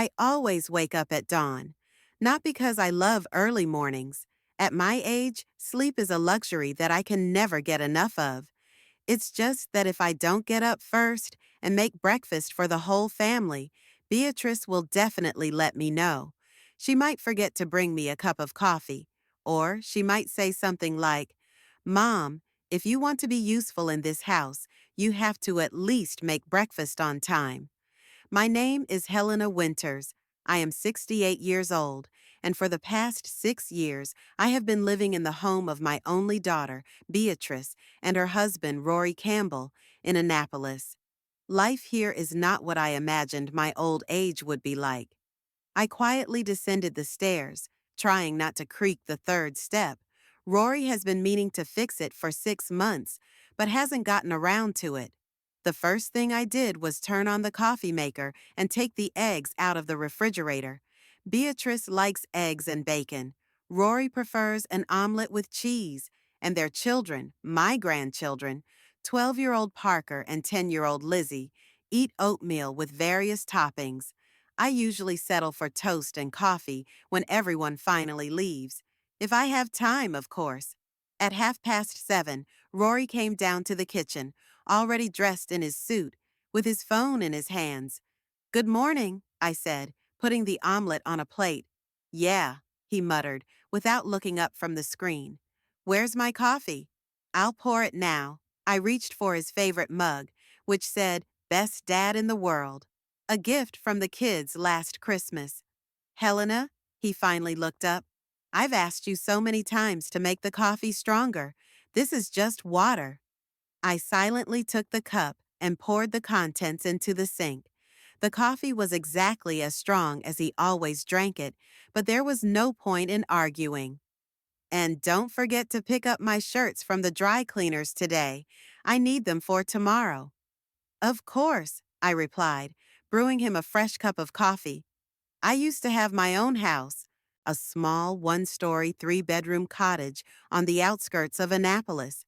I always wake up at dawn. Not because I love early mornings. At my age, sleep is a luxury that I can never get enough of. It's just that if I don't get up first and make breakfast for the whole family, Beatrice will definitely let me know. She might forget to bring me a cup of coffee, or she might say something like, "Mom, if you want to be useful in this house, you have to at least make breakfast on time." My name is Helena Winters. I am 68 years old, and for the past 6 years, I have been living in the home of my only daughter, Beatrice, and her husband, Rory Campbell, in Annapolis. Life here is not what I imagined my old age would be like. I quietly descended the stairs, trying not to creak the third step. Rory has been meaning to fix it for 6 months, but hasn't gotten around to it. The first thing I did was turn on the coffee maker and take the eggs out of the refrigerator. Beatrice likes eggs and bacon. Rory prefers an omelet with cheese, and their children, my grandchildren, 12-year-old Parker and 10-year-old Lizzie, eat oatmeal with various toppings. I usually settle for toast and coffee when everyone finally leaves. If I have time, of course. At 7:30, Rory came down to the kitchen, already dressed in his suit, with his phone in his hands. "Good morning," I said, putting the omelet on a plate. "Yeah," he muttered, without looking up from the screen. "Where's my coffee?" "I'll pour it now." I reached for his favorite mug, which said, "Best Dad in the World." A gift from the kids last Christmas. "Helena," he finally looked up, "I've asked you so many times to make the coffee stronger. This is just water." I silently took the cup and poured the contents into the sink. The coffee was exactly as strong as he always drank it, but there was no point in arguing. "And don't forget to pick up my shirts from the dry cleaners today. I need them for tomorrow." "Of course," I replied, brewing him a fresh cup of coffee. I used to have my own house, a small one-story, three-bedroom cottage on the outskirts of Annapolis.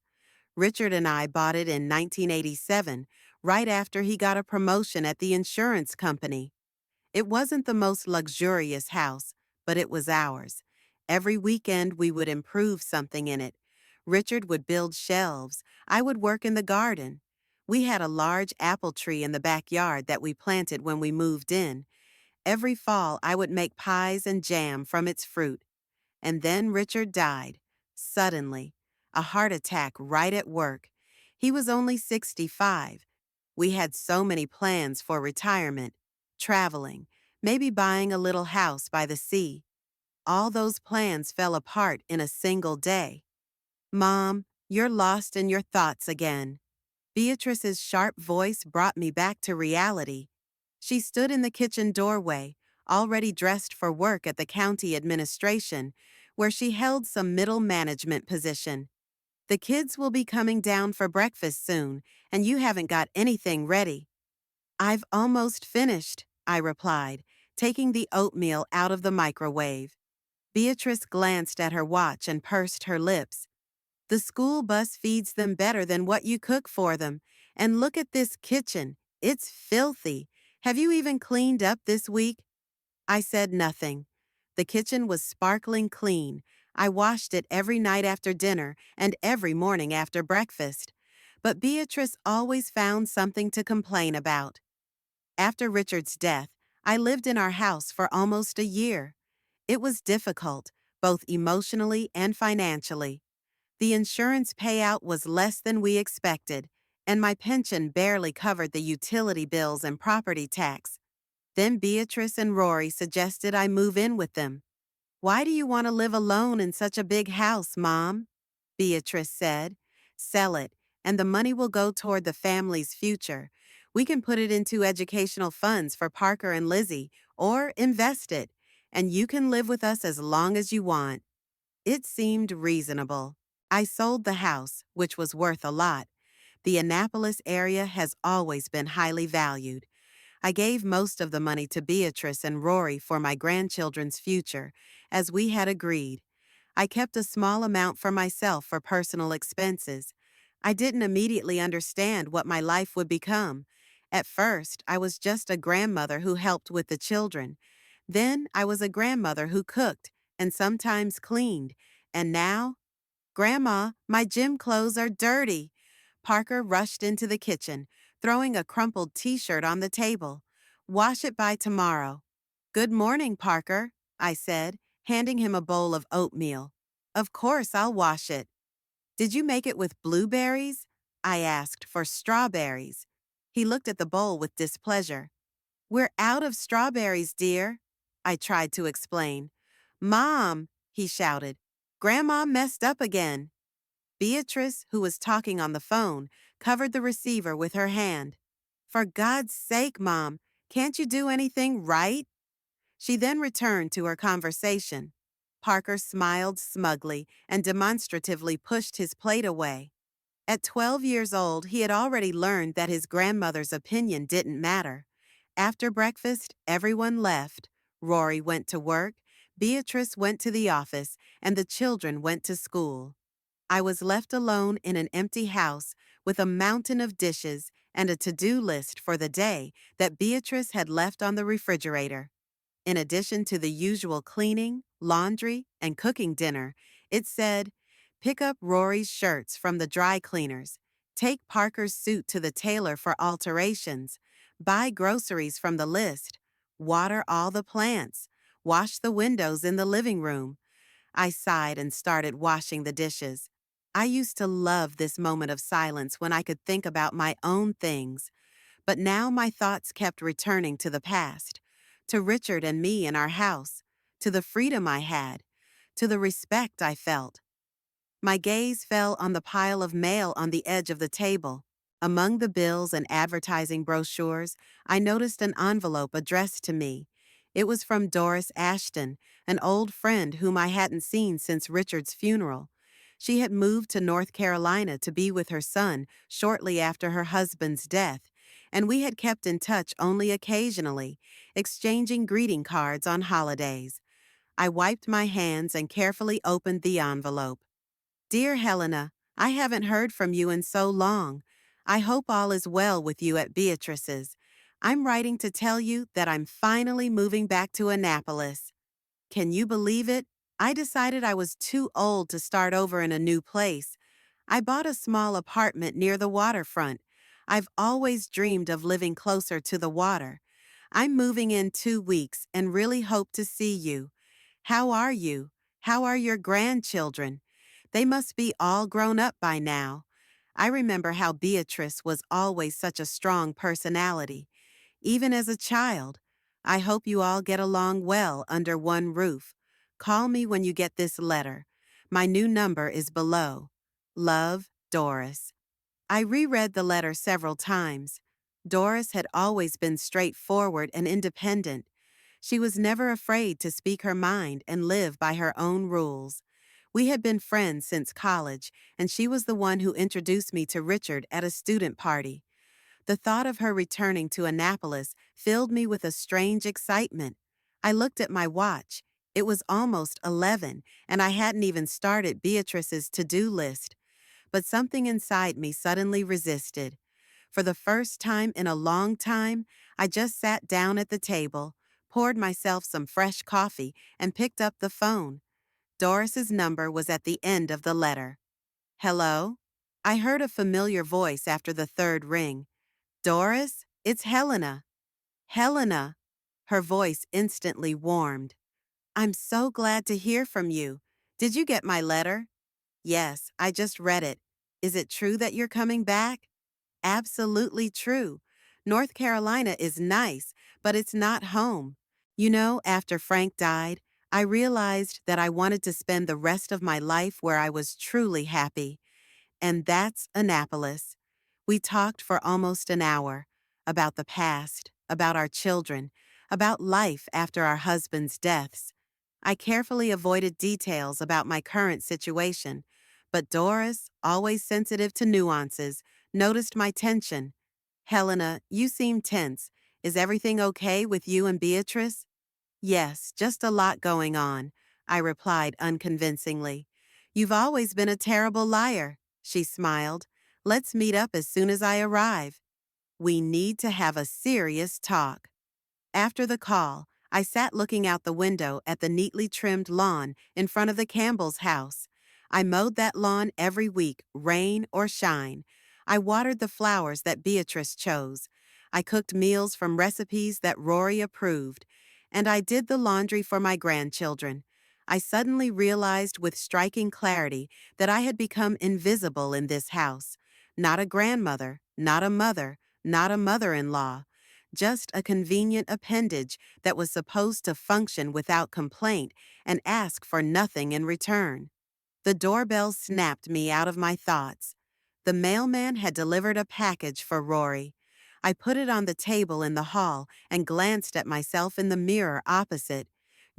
Richard and I bought it in 1987, right after he got a promotion at the insurance company. It wasn't the most luxurious house, but it was ours. Every weekend we would improve something in it. Richard would build shelves. I would work in the garden. We had a large apple tree in the backyard that we planted when we moved in. Every fall I would make pies and jam from its fruit. And then Richard died. Suddenly. A heart attack right at work. He was only 65. We had so many plans for retirement, traveling, maybe buying a little house by the sea. All those plans fell apart in a single day. "Mom, you're lost in your thoughts again." Beatrice's sharp voice brought me back to reality. She stood in the kitchen doorway, already dressed for work at the county administration, where she held some middle management position. "The kids will be coming down for breakfast soon, and you haven't got anything ready." "I've almost finished," I replied, taking the oatmeal out of the microwave. Beatrice glanced at her watch and pursed her lips. "The school bus feeds them better than what you cook for them. And look at this kitchen. It's filthy. Have you even cleaned up this week?" I said nothing. The kitchen was sparkling clean. I washed it every night after dinner and every morning after breakfast. But Beatrice always found something to complain about. After Richard's death, I lived in our house for almost a year. It was difficult, both emotionally and financially. The insurance payout was less than we expected, and my pension barely covered the utility bills and property tax. Then Beatrice and Rory suggested I move in with them. "Why do you want to live alone in such a big house, Mom?" Beatrice said. "Sell it, and the money will go toward the family's future. We can put it into educational funds for Parker and Lizzie, or invest it, and you can live with us as long as you want." It seemed reasonable. I sold the house, which was worth a lot. The Annapolis area has always been highly valued. I gave most of the money to Beatrice and Rory for my grandchildren's future, as we had agreed. I kept a small amount for myself for personal expenses. I didn't immediately understand what my life would become, At first, I was just a grandmother who helped with the children. Then I was a grandmother who cooked and sometimes cleaned. And now, Grandma, my gym clothes are dirty. Parker rushed into the kitchen, throwing a crumpled t-shirt on the table. Wash it by tomorrow. Good morning, Parker, I said, handing him a bowl of oatmeal. Of course I'll wash it. Did you make it with blueberries? I asked for strawberries. He looked at the bowl with displeasure. We're out of strawberries, dear, I tried to explain. Mom, he shouted, Grandma messed up again. Beatrice, who was talking on the phone, covered the receiver with her hand. For God's sake, Mom, can't you do anything right? She then returned to her conversation. Parker smiled smugly and demonstratively pushed his plate away. At 12 years old, he had already learned that his grandmother's opinion didn't matter. After breakfast, everyone left. Rory went to work, Beatrice went to the office, and the children went to school. I was left alone in an empty house with a mountain of dishes and a to-do list for the day that Beatrice had left on the refrigerator. In addition to the usual cleaning, laundry, and cooking dinner, it said, pick up Rory's shirts from the dry cleaners, take Parker's suit to the tailor for alterations, buy groceries from the list, water all the plants, wash the windows in the living room. I sighed and started washing the dishes. I used to love this moment of silence when I could think about my own things, but now my thoughts kept returning to the past, to Richard and me in our house, to the freedom I had, to the respect I felt. My gaze fell on the pile of mail on the edge of the table. Among the bills and advertising brochures, I noticed an envelope addressed to me. It was from Doris Ashton, an old friend whom I hadn't seen since Richard's funeral. She had moved to North Carolina to be with her son shortly after her husband's death, and we had kept in touch only occasionally, exchanging greeting cards on holidays. I wiped my hands and carefully opened the envelope. Dear Helena, I haven't heard from you in so long. I hope all is well with you at Beatrice's. I'm writing to tell you that I'm finally moving back to Annapolis. Can you believe it? I decided I was too old to start over in a new place. I bought a small apartment near the waterfront. I've always dreamed of living closer to the water. I'm moving in 2 weeks and really hope to see you. How are you? How are your grandchildren? They must be all grown up by now. I remember how Beatrice was always such a strong personality, even as a child. I hope you all get along well under one roof. Call me when you get this letter. My new number is below. Love, Doris. I reread the letter several times. Doris had always been straightforward and independent. She was never afraid to speak her mind and live by her own rules. We had been friends since college, and she was the one who introduced me to Richard at a student party. The thought of her returning to Annapolis filled me with a strange excitement. I looked at my watch. It was almost 11, and I hadn't even started Beatrice's to-do list. But something inside me suddenly resisted. For the first time in a long time, I just sat down at the table, poured myself some fresh coffee, and picked up the phone. Doris's number was at the end of the letter. Hello? I heard a familiar voice after the third ring. Doris, it's Helena. Helena. Her voice instantly warmed. I'm so glad to hear from you. Did you get my letter? Yes, I just read it. Is it true that you're coming back? Absolutely true. North Carolina is nice, but it's not home. You know, after Frank died, I realized that I wanted to spend the rest of my life where I was truly happy. And that's Annapolis. We talked for almost an hour about the past, about our children, about life after our husbands' deaths. I carefully avoided details about my current situation, but Doris, always sensitive to nuances, noticed my tension. Helena, you seem tense. Is everything okay with you and Beatrice? Yes, just a lot going on, I replied unconvincingly. You've always been a terrible liar, she smiled. Let's meet up as soon as I arrive. We need to have a serious talk. After the call, I sat looking out the window at the neatly trimmed lawn in front of the Campbell's house. I mowed that lawn every week, rain or shine. I watered the flowers that Beatrice chose. I cooked meals from recipes that Rory approved. And I did the laundry for my grandchildren. I suddenly realized with striking clarity that I had become invisible in this house. Not a grandmother, not a mother, not a mother-in-law, just a convenient appendage that was supposed to function without complaint and ask for nothing in return. The doorbell snapped me out of my thoughts. The mailman had delivered a package for Rory. I put it on the table in the hall and glanced at myself in the mirror opposite.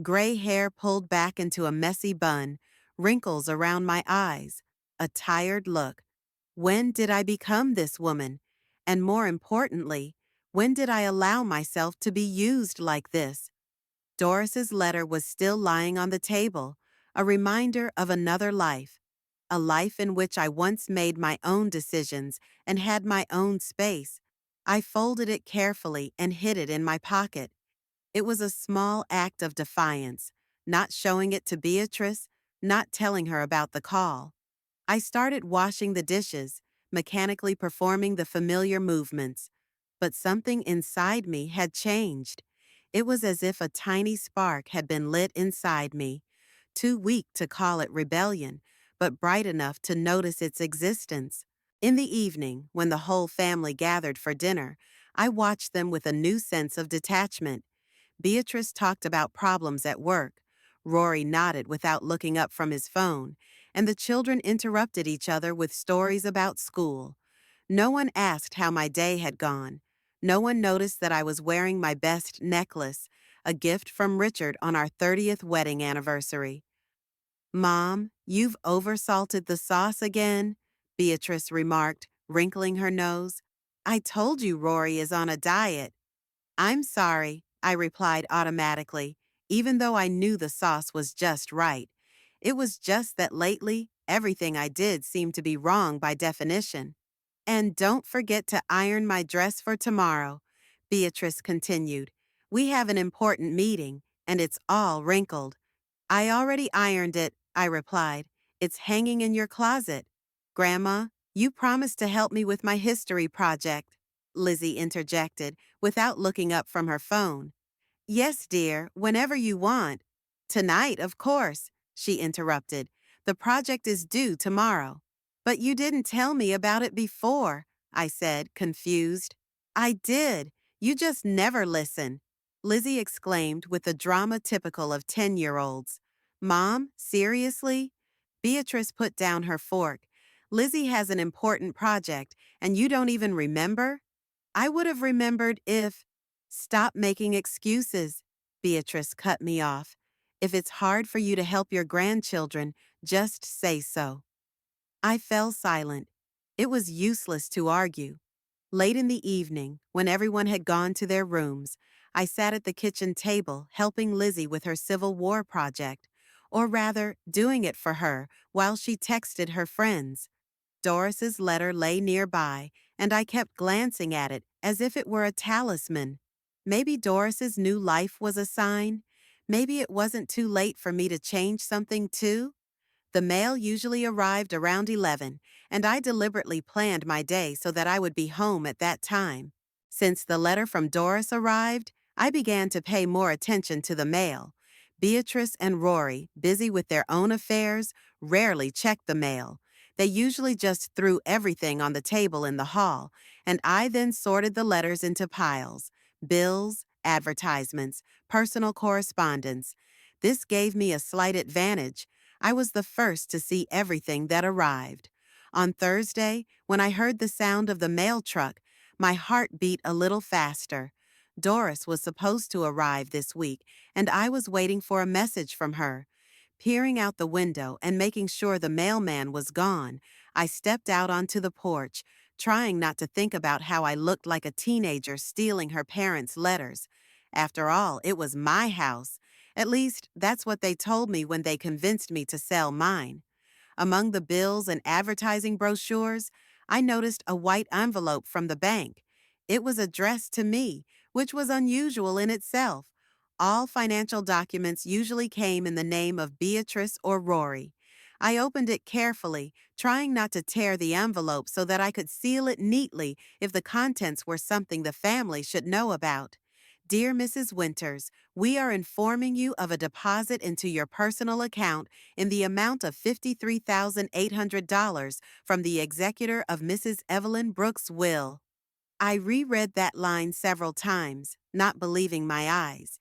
Gray hair pulled back into a messy bun, wrinkles around my eyes, a tired look. When did I become this woman? And more importantly, when did I allow myself to be used like this? Doris's letter was still lying on the table, a reminder of another life, a life in which I once made my own decisions and had my own space. I folded it carefully and hid it in my pocket. It was a small act of defiance, not showing it to Beatrice, not telling her about the call. I started washing the dishes, mechanically performing the familiar movements. But something inside me had changed. It was as if a tiny spark had been lit inside me, too weak to call it rebellion, but bright enough to notice its existence. In the evening, when the whole family gathered for dinner, I watched them with a new sense of detachment. Beatrice talked about problems at work. Rory nodded without looking up from his phone, and the children interrupted each other with stories about school. No one asked how my day had gone. No one noticed that I was wearing my best necklace, a gift from Richard on our 30th wedding anniversary. "Mom, you've oversalted the sauce again," Beatrice remarked, wrinkling her nose. "I told you Rory is on a diet." "I'm sorry," I replied automatically, even though I knew the sauce was just right. It was just that lately, everything I did seemed to be wrong by definition. "And don't forget to iron my dress for tomorrow," Beatrice continued. "We have an important meeting, and it's all wrinkled." "I already ironed it," I replied. "It's hanging in your closet." "Grandma, you promised to help me with my history project," Lizzie interjected, without looking up from her phone. "Yes, dear, whenever you want." "Tonight, of course," she interrupted. "The project is due tomorrow." "But you didn't tell me about it before," I said, confused. "I did. You just never listen," Lizzie exclaimed with the drama typical of 10-year-olds. "Mom, seriously?" Beatrice put down her fork. "Lizzie has an important project, and you don't even remember?" "I would have remembered if—" "Stop making excuses," Beatrice cut me off. "If it's hard for you to help your grandchildren, just say so." I fell silent. It was useless to argue. Late in the evening, when everyone had gone to their rooms, I sat at the kitchen table helping Lizzie with her Civil War project, or rather, doing it for her while she texted her friends. Doris's letter lay nearby, and I kept glancing at it as if it were a talisman. Maybe Doris's new life was a sign. Maybe it wasn't too late for me to change something too. The mail usually arrived around 11, and I deliberately planned my day so that I would be home at that time. Since the letter from Doris arrived, I began to pay more attention to the mail. Beatrice and Rory, busy with their own affairs, rarely checked the mail. They usually just threw everything on the table in the hall, and I then sorted the letters into piles: bills, advertisements, personal correspondence. This gave me a slight advantage. I was the first to see everything that arrived. On Thursday, when I heard the sound of the mail truck, my heart beat a little faster. Doris was supposed to arrive this week, and I was waiting for a message from her. Peering out the window and making sure the mailman was gone, I stepped out onto the porch, trying not to think about how I looked like a teenager stealing her parents' letters. After all, it was my house. At least, that's what they told me when they convinced me to sell mine. Among the bills and advertising brochures, I noticed a white envelope from the bank. It was addressed to me, which was unusual in itself. All financial documents usually came in the name of Beatrice or Rory. I opened it carefully, trying not to tear the envelope so that I could seal it neatly if the contents were something the family should know about. Dear Mrs. Winters, we are informing you of a deposit into your personal account in the amount of $53,800 from the executor of Mrs. Evelyn Brooks' will. I reread that line several times, not believing my eyes.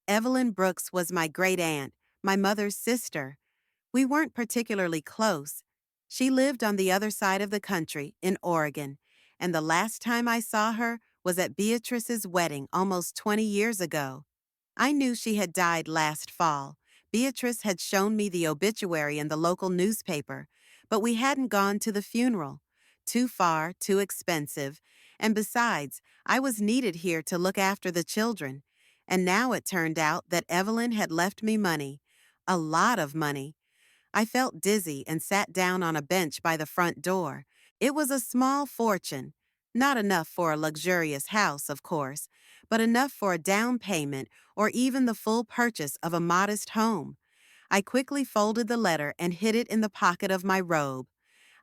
Evelyn Brooks was my great aunt, my mother's sister. We weren't particularly close. She lived on the other side of the country, in Oregon, and the last time I saw her was at Beatrice's wedding almost 20 years ago. I knew she had died last fall. Beatrice had shown me the obituary in the local newspaper, but we hadn't gone to the funeral. Too far, too expensive, and besides, I was needed here to look after the children. And now it turned out that Evelyn had left me money. A lot of money. I felt dizzy and sat down on a bench by the front door. It was a small fortune, not enough for a luxurious house, of course, but enough for a down payment or even the full purchase of a modest home. I quickly folded the letter and hid it in the pocket of my robe.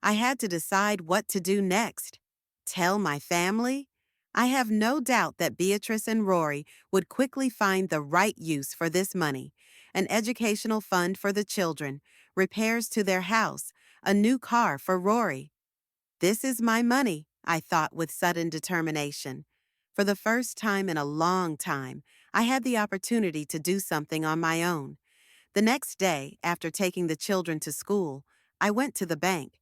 I had to decide what to do next. Tell my family? I have no doubt that Beatrice and Rory would quickly find the right use for this money: an educational fund for the children, repairs to their house, a new car for Rory. This is my money, I thought with sudden determination. For the first time in a long time, I had the opportunity to do something on my own. The next day, after taking the children to school, I went to the bank.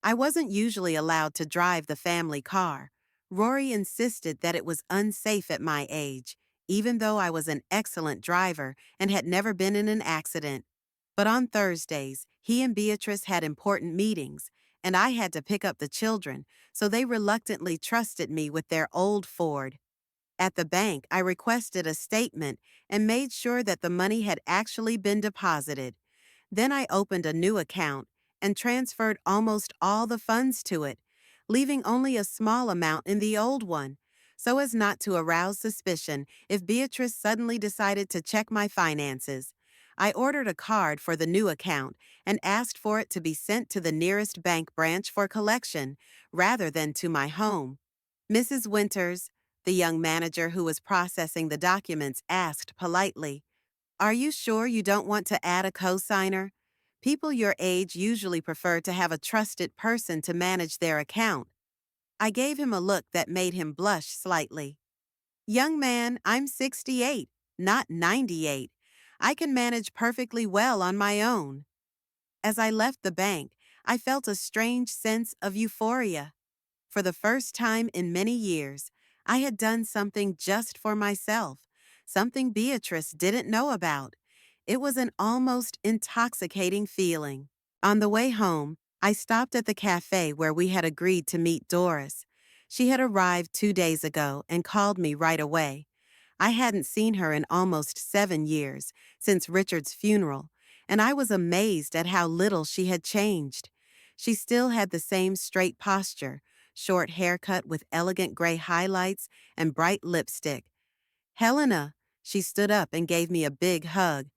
I wasn't usually allowed to drive the family car. Rory insisted that it was unsafe at my age, even though I was an excellent driver and had never been in an accident. But on Thursdays, he and Beatrice had important meetings, and I had to pick up the children, so they reluctantly trusted me with their old Ford. At the bank, I requested a statement and made sure that the money had actually been deposited. Then I opened a new account and transferred almost all the funds to it, leaving only a small amount in the old one, so as not to arouse suspicion if Beatrice suddenly decided to check my finances. I ordered a card for the new account and asked for it to be sent to the nearest bank branch for collection, rather than to my home. Mrs. Winters, the young manager who was processing the documents, asked politely, "Are you sure you don't want to add a cosigner? People your age usually prefer to have a trusted person to manage their account." I gave him a look that made him blush slightly. "Young man, I'm 68, not 98. I can manage perfectly well on my own." As I left the bank, I felt a strange sense of euphoria. For the first time in many years, I had done something just for myself, something Beatrice didn't know about. It was an almost intoxicating feeling. On the way home, I stopped at the cafe where we had agreed to meet Doris. She had arrived 2 days ago and called me right away. I hadn't seen her in almost 7 years, since Richard's funeral, and I was amazed at how little she had changed. She still had the same straight posture, short haircut with elegant gray highlights and bright lipstick. "Helena," she stood up and gave me a big hug.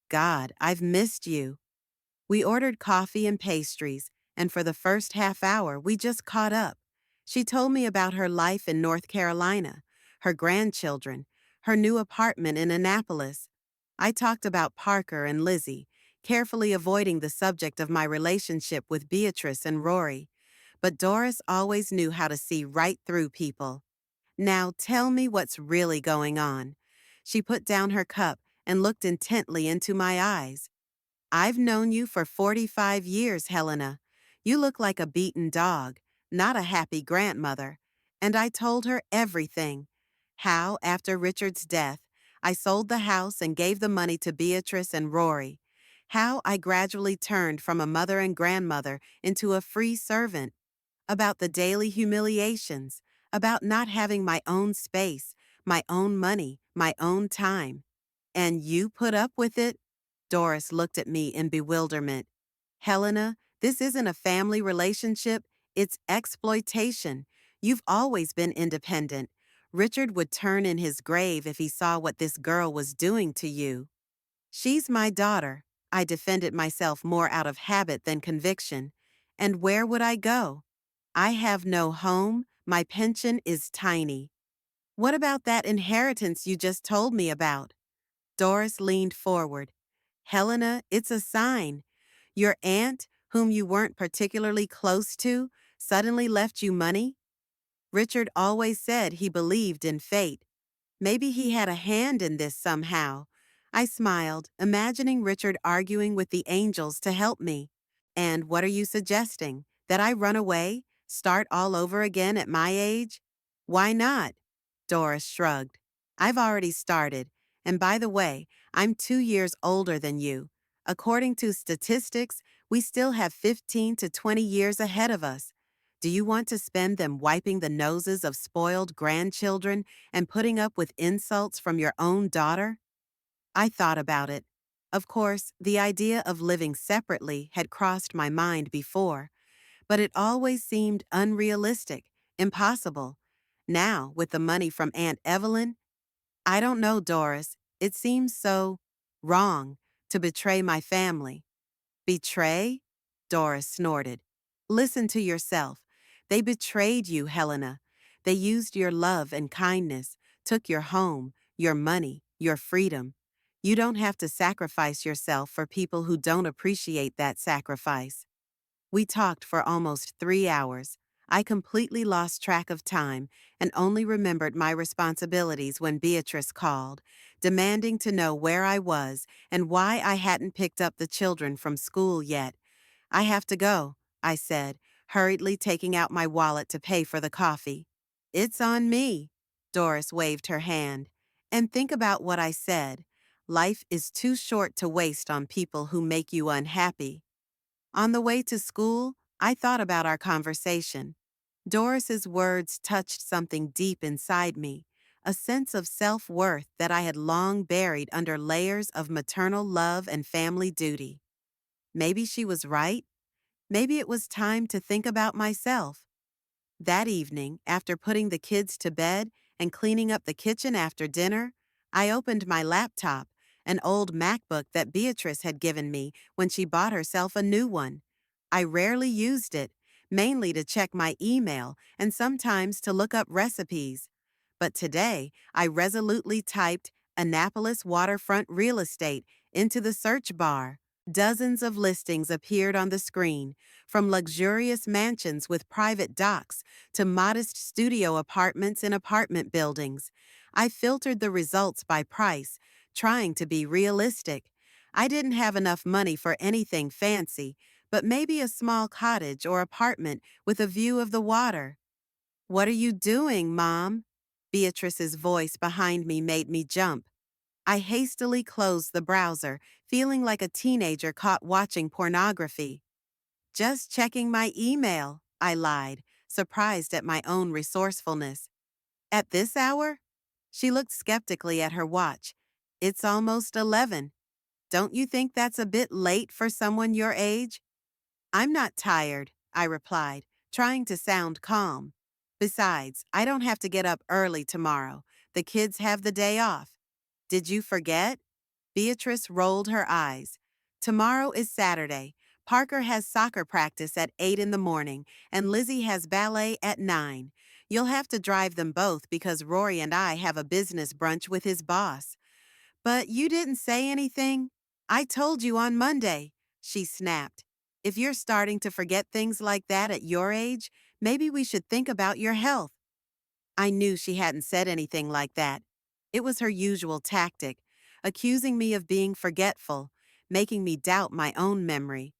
"God, I've missed you." We ordered coffee and pastries, and for the first half hour we just caught up. She told me about her life in North Carolina, her grandchildren, her new apartment in Annapolis. I talked about Parker and Lizzie, carefully avoiding the subject of my relationship with Beatrice and Rory. But Doris always knew how to see right through people. "Now tell me what's really going on." She put down her cup and looked intently into my eyes. "I've known you for 45 years, Helena. You look like a beaten dog, not a happy grandmother." And I told her everything. How, after Richard's death, I sold the house and gave the money to Beatrice and Rory. How I gradually turned from a mother and grandmother into a free servant. About the daily humiliations, about not having my own space, my own money, my own time. "And you put up with it?" Doris looked at me in bewilderment. "Helena, this isn't a family relationship, it's exploitation. You've always been independent. Richard would turn in his grave if he saw what this girl was doing to you. She's my daughter. I defended myself more out of habit than conviction. And where would I go? I have no home. My pension is tiny. What about that inheritance you just told me about? Doris leaned forward. Helena, it's a sign. Your aunt, whom you weren't particularly close to, suddenly left you money? Richard always said he believed in fate. Maybe he had a hand in this somehow. I smiled, imagining Richard arguing with the angels to help me. And what are you suggesting? That I run away? Start all over again at my age? Why not? Doris shrugged. I've already started. And by the way, I'm 2 years older than you. According to statistics, we still have 15 to 20 years ahead of us. Do you want to spend them wiping the noses of spoiled grandchildren and putting up with insults from your own daughter? I thought about it. Of course, the idea of living separately had crossed my mind before, but it always seemed unrealistic, impossible. Now, with the money from Aunt Evelyn, I don't know, Doris. It seems so wrong to betray my family. Betray? Doris snorted. Listen to yourself. They betrayed you, Helena. They used your love and kindness, took your home, your money, your freedom. You don't have to sacrifice yourself for people who don't appreciate that sacrifice. We talked for almost 3 hours. I completely lost track of time and only remembered my responsibilities when Beatrice called, demanding to know where I was and why I hadn't picked up the children from school yet. I have to go, I said, hurriedly taking out my wallet to pay for the coffee. It's on me, Doris waved her hand. And think about what I said. Life is too short to waste on people who make you unhappy. On the way to school, I thought about our conversation. Doris's words touched something deep inside me, a sense of self-worth that I had long buried under layers of maternal love and family duty. Maybe she was right. Maybe it was time to think about myself. That evening, after putting the kids to bed and cleaning up the kitchen after dinner, I opened my laptop, an old MacBook that Beatrice had given me when she bought herself a new one. I rarely used it, mainly to check my email and sometimes to look up recipes. But today, I resolutely typed Annapolis waterfront real estate into the search bar. Dozens of listings appeared on the screen, from luxurious mansions with private docks to modest studio apartments in apartment buildings. I filtered the results by price, trying to be realistic. I didn't have enough money for anything fancy, but maybe a small cottage or apartment with a view of the water. What are you doing, Mom? Beatrice's voice behind me made me jump. I hastily closed the browser, feeling like a teenager caught watching pornography. Just checking my email, I lied, surprised at my own resourcefulness. At this hour? She looked skeptically at her watch. It's almost 11. Don't you think that's a bit late for someone your age? I'm not tired, I replied, trying to sound calm. Besides, I don't have to get up early tomorrow. The kids have the day off. Did you forget? Beatrice rolled her eyes. Tomorrow is Saturday. Parker has soccer practice at 8 in the morning, and Lizzie has ballet at 9. You'll have to drive them both because Rory and I have a business brunch with his boss. But you didn't say anything. I told you on Monday, she snapped. If you're starting to forget things like that at your age, maybe we should think about your health. I knew she hadn't said anything like that. It was her usual tactic, accusing me of being forgetful, making me doubt my own memory.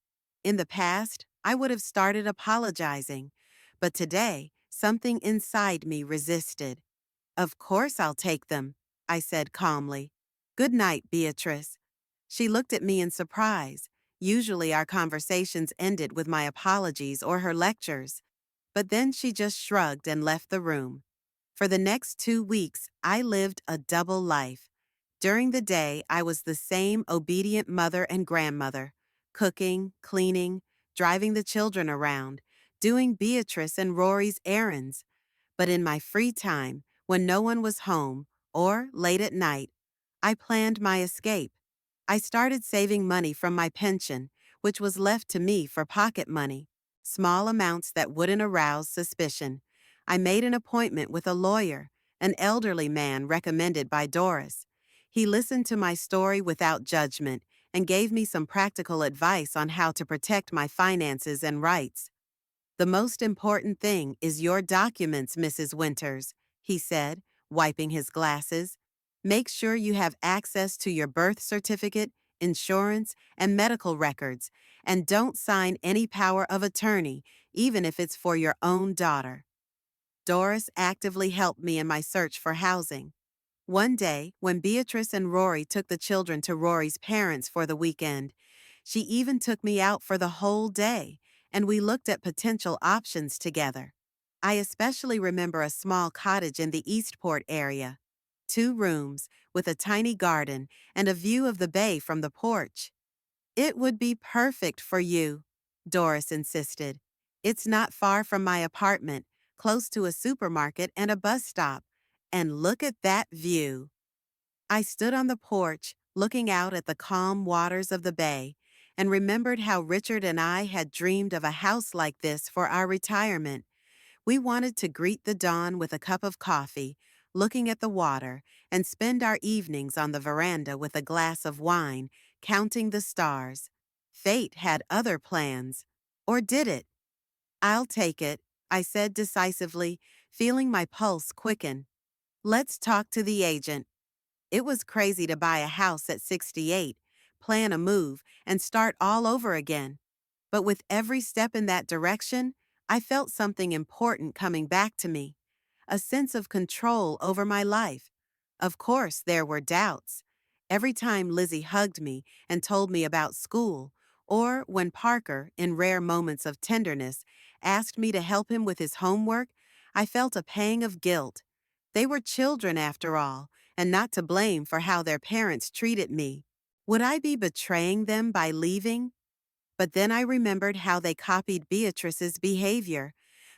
In the past, I would have started apologizing, but today, something inside me resisted. Of course I'll take them, I said calmly. Good night, Beatrice. She looked at me in surprise. Usually our conversations ended with my apologies or her lectures, but then she just shrugged and left the room. For the next 2 weeks, I lived a double life. During the day, I was the same obedient mother and grandmother, cooking, cleaning, driving the children around, doing Beatrice and Rory's errands. But in my free time, When no one was home, or late at night, I planned my escape. I started saving money from my pension, which was left to me for pocket money, small amounts that wouldn't arouse suspicion. I made an appointment with a lawyer, an elderly man recommended by Doris. He listened to my story without judgment and gave me some practical advice on how to protect my finances and rights. "The most important thing is your documents, Mrs. Winters," he said, wiping his glasses. "Make sure you have access to your birth certificate, insurance, and medical records, and don't sign any power of attorney, even if it's for your own daughter." Doris actively helped me in my search for housing. One day, when Beatrice and Rory took the children to Rory's parents for the weekend, she even took me out for the whole day, and we looked at potential options together. I especially remember a small cottage in the Eastport area. 2 rooms, with a tiny garden and a view of the bay from the porch. "It would be perfect for you," Doris insisted. "It's not far from my apartment, close to a supermarket and a bus stop. And look at that view." I stood on the porch, looking out at the calm waters of the bay, and remembered how Richard and I had dreamed of a house like this for our retirement. We wanted to greet the dawn with a cup of coffee, looking at the water, and spend our evenings on the veranda with a glass of wine, counting the stars. Fate had other plans. Or did it? "I'll take it," I said decisively, feeling my pulse quicken. "Let's talk to the agent." It was crazy to buy a house at 68, plan a move, and start all over again. But with every step in that direction, I felt something important coming back to me, a sense of control over my life. Of course, there were doubts. Every time Lizzie hugged me and told me about school, or when Parker, in rare moments of tenderness, asked me to help him with his homework, I felt a pang of guilt. They were children after all, and not to blame for how their parents treated me. Would I be betraying them by leaving? But then I remembered how they copied Beatrice's behavior,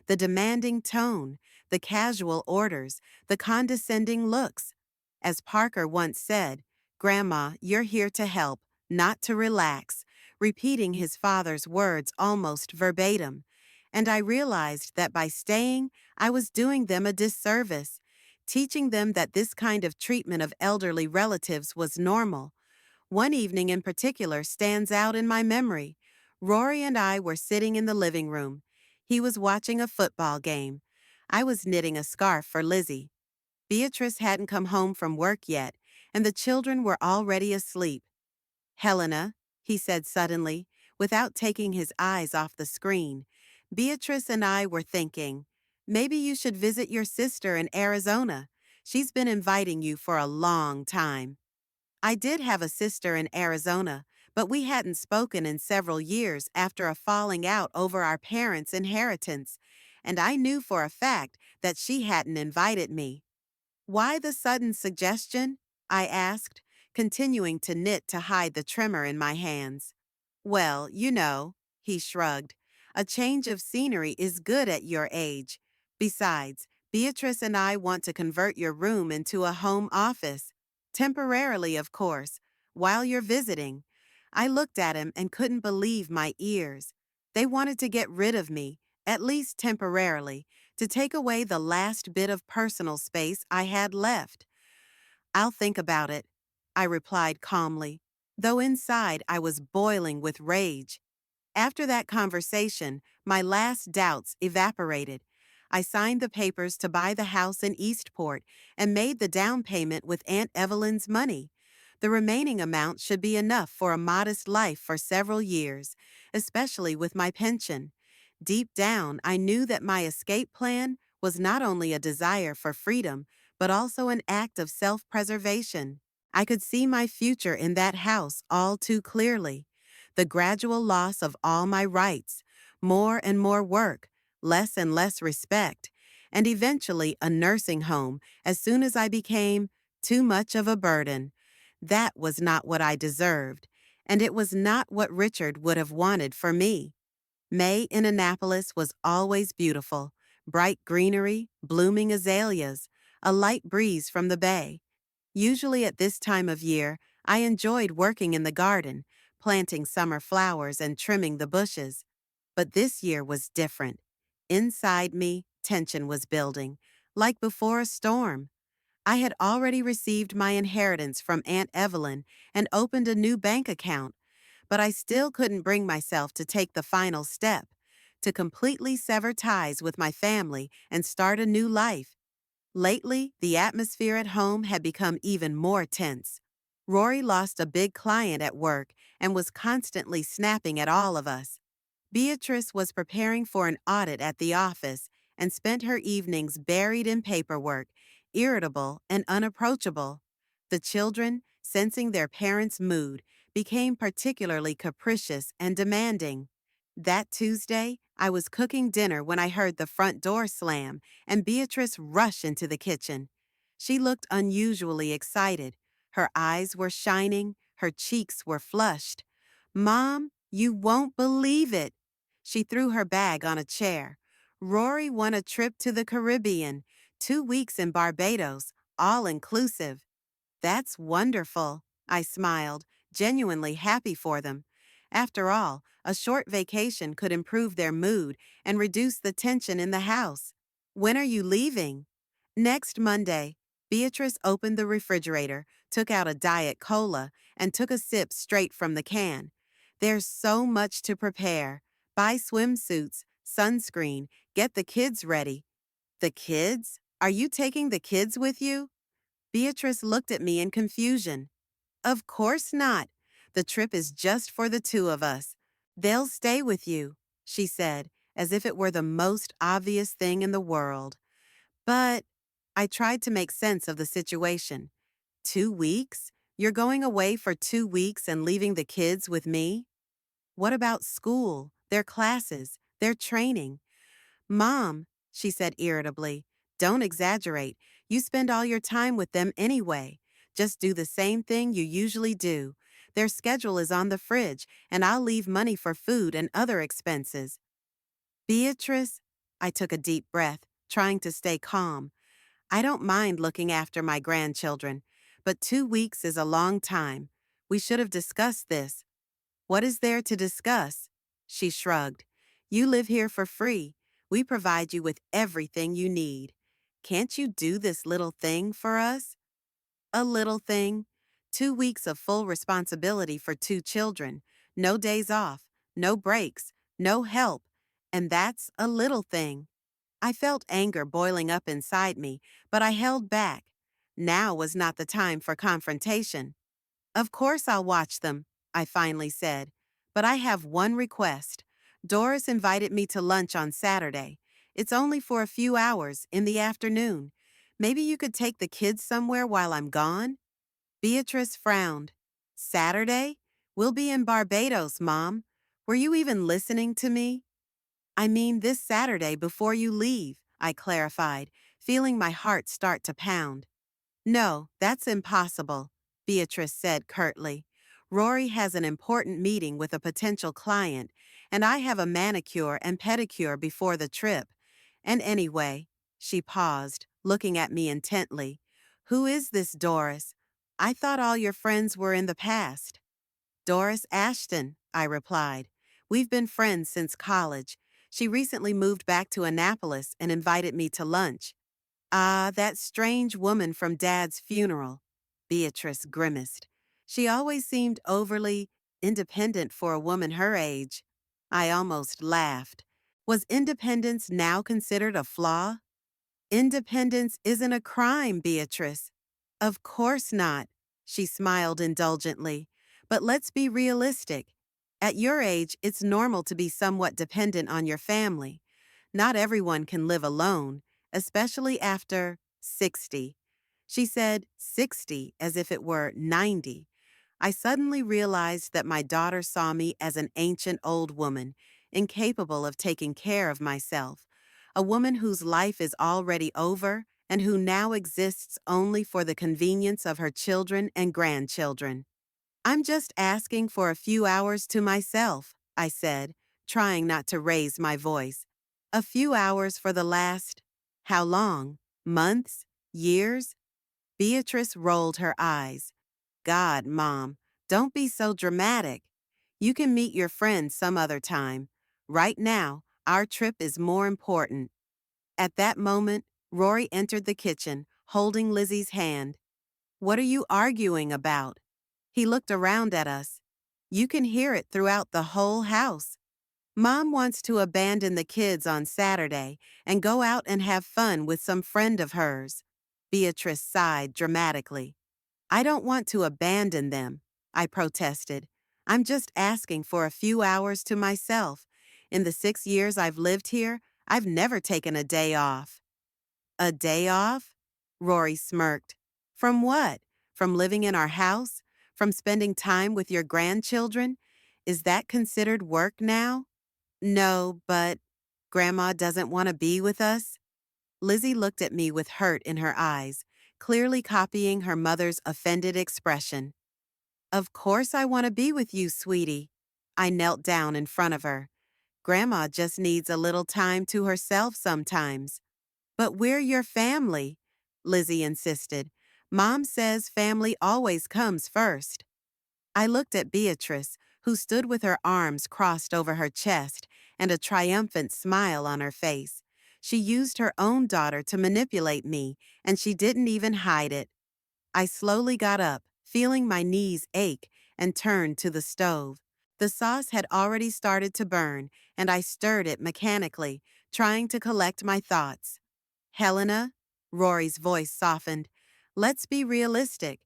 the demanding tone, the casual orders, the condescending looks. As Parker once said, "Grandma, you're here to help, not to relax," repeating his father's words almost verbatim. And I realized that by staying, I was doing them a disservice, teaching them that this kind of treatment of elderly relatives was normal. One evening in particular stands out in my memory. Rory and I were sitting in the living room. He was watching a football game. I was knitting a scarf for Lizzie. Beatrice hadn't come home from work yet, and the children were already asleep. "Helena," he said suddenly, without taking his eyes off the screen. "Beatrice and I were thinking, maybe you should visit your sister in Arizona. She's been inviting you for a long time." I did have a sister in Arizona, but we hadn't spoken in several years after a falling out over our parents' inheritance, and I knew for a fact that she hadn't invited me. "Why the sudden suggestion?" I asked, continuing to knit to hide the tremor in my hands. "Well, you know," he shrugged. "A change of scenery is good at your age. Besides, Beatrice and I want to convert your room into a home office. Temporarily, of course, while you're visiting." I looked at him and couldn't believe my ears. They wanted to get rid of me, at least temporarily, to take away the last bit of personal space I had left. "I'll think about it," I replied calmly, though inside I was boiling with rage. After that conversation, my last doubts evaporated. I signed the papers to buy the house in Eastport and made the down payment with Aunt Evelyn's money. The remaining amount should be enough for a modest life for several years, especially with my pension. Deep down, I knew that my escape plan was not only a desire for freedom, but also an act of self-preservation. I could see my future in that house all too clearly. The gradual loss of all my rights, more and more work, less and less respect, and eventually a nursing home as soon as I became too much of a burden. That was not what I deserved, and it was not what Richard would have wanted for me. May in Annapolis was always beautiful, bright greenery, blooming azaleas, a light breeze from the bay. Usually at this time of year, I enjoyed working in the garden, planting summer flowers and trimming the bushes. But this year was different. Inside me, tension was building, like before a storm. I had already received my inheritance from Aunt Evelyn and opened a new bank account, but I still couldn't bring myself to take the final step, to completely sever ties with my family and start a new life. Lately, the atmosphere at home had become even more tense. Rory lost a big client at work and was constantly snapping at all of us. Beatrice was preparing for an audit at the office and spent her evenings buried in paperwork, irritable and unapproachable. The children, sensing their parents' mood, became particularly capricious and demanding. That Tuesday, I was cooking dinner when I heard the front door slam and Beatrice rush into the kitchen. She looked unusually excited. Her eyes were shining, her cheeks were flushed. "Mom, you won't believe it." She threw her bag on a chair. "Rory won a trip to the Caribbean, 2 weeks in Barbados, all inclusive." "That's wonderful," I smiled, genuinely happy for them. After all, a short vacation could improve their mood and reduce the tension in the house. "When are you leaving?" "Next Monday." Beatrice opened the refrigerator, took out a Diet Cola, and took a sip straight from the can. "There's so much to prepare. Buy swimsuits, sunscreen, get the kids ready." "The kids? Are you taking the kids with you?" Beatrice looked at me in confusion. "Of course not. The trip is just for the two of us. They'll stay with you," she said, as if it were the most obvious thing in the world. "But," I tried to make sense of the situation. 2 weeks? You're going away for 2 weeks and leaving the kids with me? What about school, their classes, their training?" "Mom," she said irritably, "don't exaggerate. You spend all your time with them anyway. Just do the same thing you usually do. Their schedule is on the fridge, and I'll leave money for food and other expenses." "Beatrice," I took a deep breath, trying to stay calm. "I don't mind looking after my grandchildren, but 2 weeks is a long time. We should have discussed this." "What is there to discuss?" She shrugged. "You live here for free. We provide you with everything you need. Can't you do this little thing for us?" "A little thing? 2 weeks of full responsibility for two children, no days off, no breaks, no help, and that's a little thing." I felt anger boiling up inside me, but I held back. Now was not the time for confrontation. "Of course I'll watch them," I finally said. "But I have one request. Doris invited me to lunch on Saturday. It's only for a few hours, in the afternoon. Maybe you could take the kids somewhere while I'm gone?" Beatrice frowned. "Saturday? We'll be in Barbados, Mom. Were you even listening to me?" "I mean this Saturday before you leave," I clarified, feeling my heart start to pound. "No, that's impossible," Beatrice said curtly. "Rory has an important meeting with a potential client, and I have a manicure and pedicure before the trip. And anyway," she paused, looking at me intently, "who is this Doris? I thought all your friends were in the past." "Doris Ashton," I replied. "We've been friends since college. She recently moved back to Annapolis and invited me to lunch." "Ah, that strange woman from Dad's funeral." Beatrice grimaced. "She always seemed overly independent for a woman her age." I almost laughed. Was independence now considered a flaw? "Independence isn't a crime, Beatrice." "Of course not," she smiled indulgently. "But let's be realistic. At your age, it's normal to be somewhat dependent on your family. Not everyone can live alone, especially after 60. She said 60 as if it were 90. I suddenly realized that my daughter saw me as an ancient old woman, incapable of taking care of myself, a woman whose life is already over and who now exists only for the convenience of her children and grandchildren. "I'm just asking for a few hours to myself," I said, trying not to raise my voice. "A few hours for the last, how long? Months? Years? Beatrice rolled her eyes. God, Mom, don't be so dramatic. You can meet your friends some other time. Right now, our trip is more important. At that moment, Rory entered the kitchen, holding Lizzie's hand. What are you arguing about? He looked around at us. You can hear it throughout the whole house. Mom wants to abandon the kids on Saturday and go out and have fun with some friend of hers. Beatrice sighed dramatically. I don't want to abandon them, I protested. I'm just asking for a few hours to myself. In the 6 years I've lived here, I've never taken a day off. A day off? Rory smirked. From what? From living in our house? From spending time with your grandchildren? Is that considered work now? No, but Grandma doesn't want to be with us? Lizzie looked at me with hurt in her eyes, clearly copying her mother's offended expression. Of course I want to be with you, sweetie. I knelt down in front of her. Grandma just needs a little time to herself sometimes. But we're your family, Lizzie insisted. Mom says family always comes first. I looked at Beatrice, who stood with her arms crossed over her chest and a triumphant smile on her face. She used her own daughter to manipulate me, and she didn't even hide it. I slowly got up, feeling my knees ache, and turned to the stove. The sauce had already started to burn, and I stirred it mechanically, trying to collect my thoughts. Helena, Rory's voice softened, let's be realistic.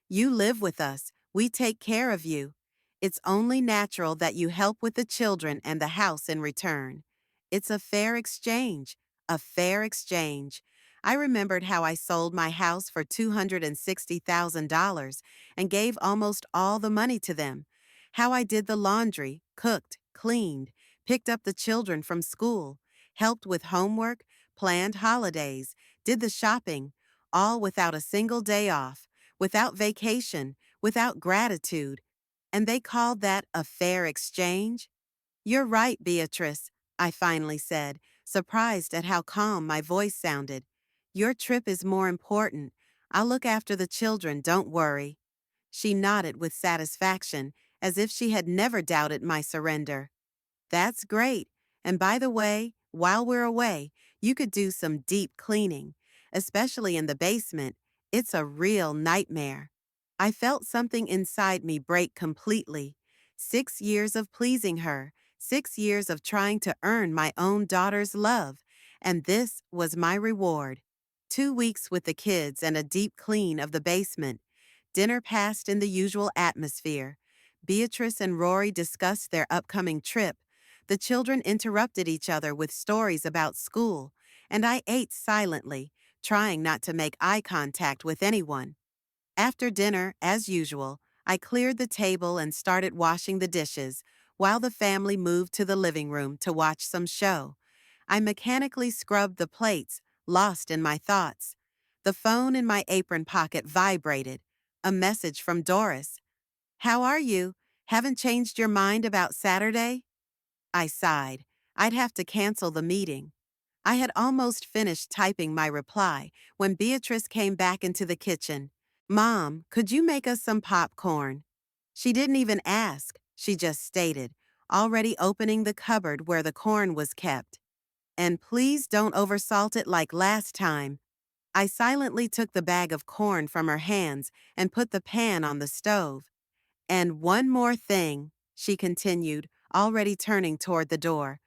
You live with us. We take care of you. It's only natural that you help with the children and the house in return. It's a fair exchange. A fair exchange. I remembered how I sold my house for $260,000 and gave almost all the money to them. How I did the laundry, cooked, cleaned, picked up the children from school, helped with homework, planned holidays, did the shopping, all without a single day off, without vacation, without gratitude. And they called that a fair exchange? You're right, Beatrice, I finally said, surprised at how calm my voice sounded. Your trip is more important. I'll look after the children, don't worry. She nodded with satisfaction, as if she had never doubted my surrender. That's great. And by the way, while we're away, you could do some deep cleaning, especially in the basement. It's a real nightmare. I felt something inside me break completely. 6 years of pleasing her, 6 years of trying to earn my own daughter's love, and this was my reward. 2 weeks with the kids and a deep clean of the basement. Dinner passed in the usual atmosphere. Beatrice and Rory discussed their upcoming trip. The children interrupted each other with stories about school, and I ate silently, trying not to make eye contact with anyone. After dinner, as usual, I cleared the table and started washing the dishes, while the family moved to the living room to watch some show. I mechanically scrubbed the plates, lost in my thoughts. The phone in my apron pocket vibrated. A message from Doris. How are you? Haven't changed your mind about Saturday? I sighed. I'd have to cancel the meeting. I had almost finished typing my reply when Beatrice came back into the kitchen. Mom, could you make us some popcorn? She didn't even ask, she just stated, already opening the cupboard where the corn was kept. And please don't oversalt it like last time. I silently took the bag of corn from her hands and put the pan on the stove. And one more thing, she continued, already turning toward the door.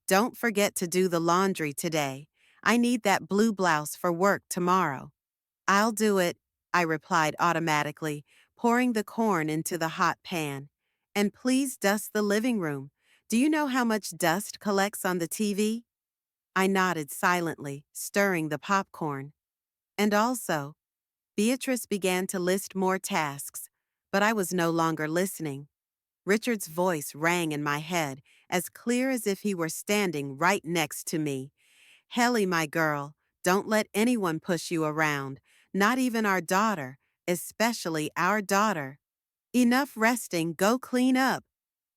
Don't forget to do the laundry today. I need that blue blouse for work tomorrow. I'll do it, I replied automatically, pouring the corn into the hot pan. And please dust the living room. Do you know how much dust collects on the TV? I nodded silently, stirring the popcorn. And also, Beatrice began to list more tasks, but I was no longer listening. Richard's voice rang in my head, as clear as if he were standing right next to me. Helly, my girl, don't let anyone push you around, not even our daughter, especially our daughter. Enough resting, go clean up,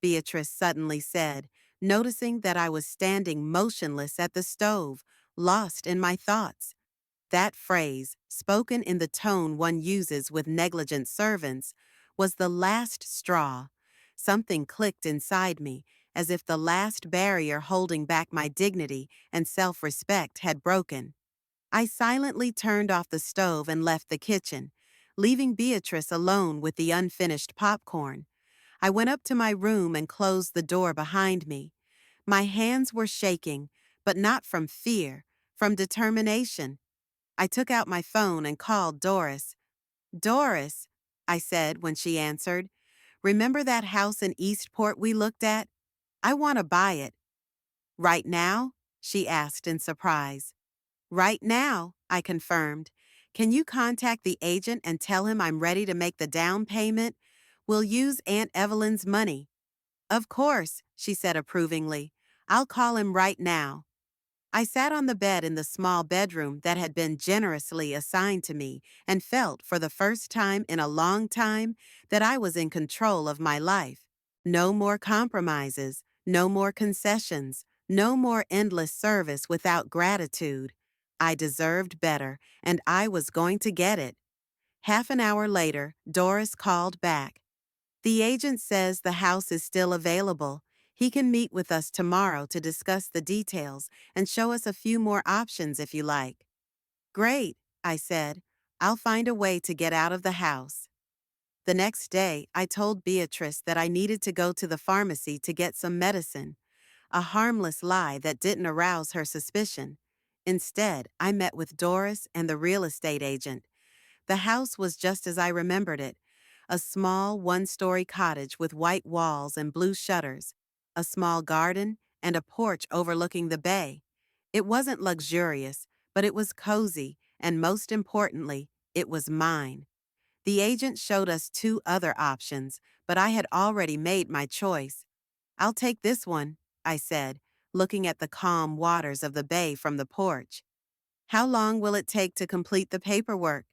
Beatrice suddenly said, noticing that I was standing motionless at the stove, lost in my thoughts. That phrase, spoken in the tone one uses with negligent servants, was the last straw. Something clicked inside me, as if the last barrier holding back my dignity and self-respect had broken. I silently turned off the stove and left the kitchen, leaving Beatrice alone with the unfinished popcorn. I went up to my room and closed the door behind me. My hands were shaking, but not from fear, from determination. I took out my phone and called Doris. "Doris," I said when she answered, "remember that house in Eastport we looked at? I want to buy it." "Right now?" she asked in surprise. "Right now," I confirmed. "Can you contact the agent and tell him I'm ready to make the down payment? We'll use Aunt Evelyn's money." "Of course," she said approvingly. "I'll call him right now." I sat on the bed in the small bedroom that had been generously assigned to me and felt for the first time in a long time that I was in control of my life. No more compromises, no more concessions, no more endless service without gratitude. I deserved better, and I was going to get it. Half an hour later, Doris called back. "The agent says the house is still available. He can meet with us tomorrow to discuss the details and show us a few more options if you like." "Great," I said. "I'll find a way to get out of the house." The next day, I told Beatrice that I needed to go to the pharmacy to get some medicine, a harmless lie that didn't arouse her suspicion. Instead, I met with Doris and the real estate agent. The house was just as I remembered it, a small one-story cottage with white walls and blue shutters, a small garden, and a porch overlooking the bay. It wasn't luxurious, but it was cozy, and most importantly, it was mine. The agent showed us two other options, but I had already made my choice. "I'll take this one," I said, looking at the calm waters of the bay from the porch. "How long will it take to complete the paperwork?"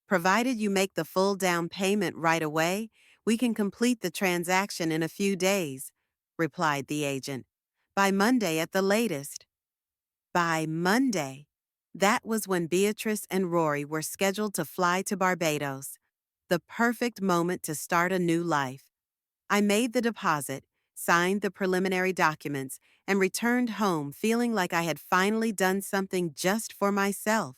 "Provided you make the full down payment right away, we can complete the transaction in a few days," replied the agent. "By Monday at the latest." By Monday. That was when Beatrice and Rory were scheduled to fly to Barbados. The perfect moment to start a new life. I made the deposit, signed the preliminary documents, and returned home feeling like I had finally done something just for myself.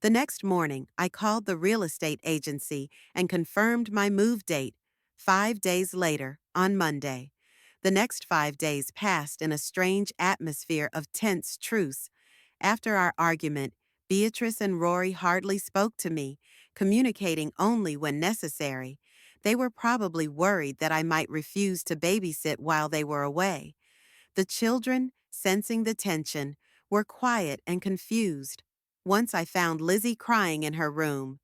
The next morning, I called the real estate agency and confirmed my move date, 5 days later, on Monday. The next 5 days passed in a strange atmosphere of tense truce. After our argument, Beatrice and Rory hardly spoke to me, communicating only when necessary. They were probably worried that I might refuse to babysit while they were away. The children, sensing the tension, were quiet and confused. Once I found Lizzie crying in her room.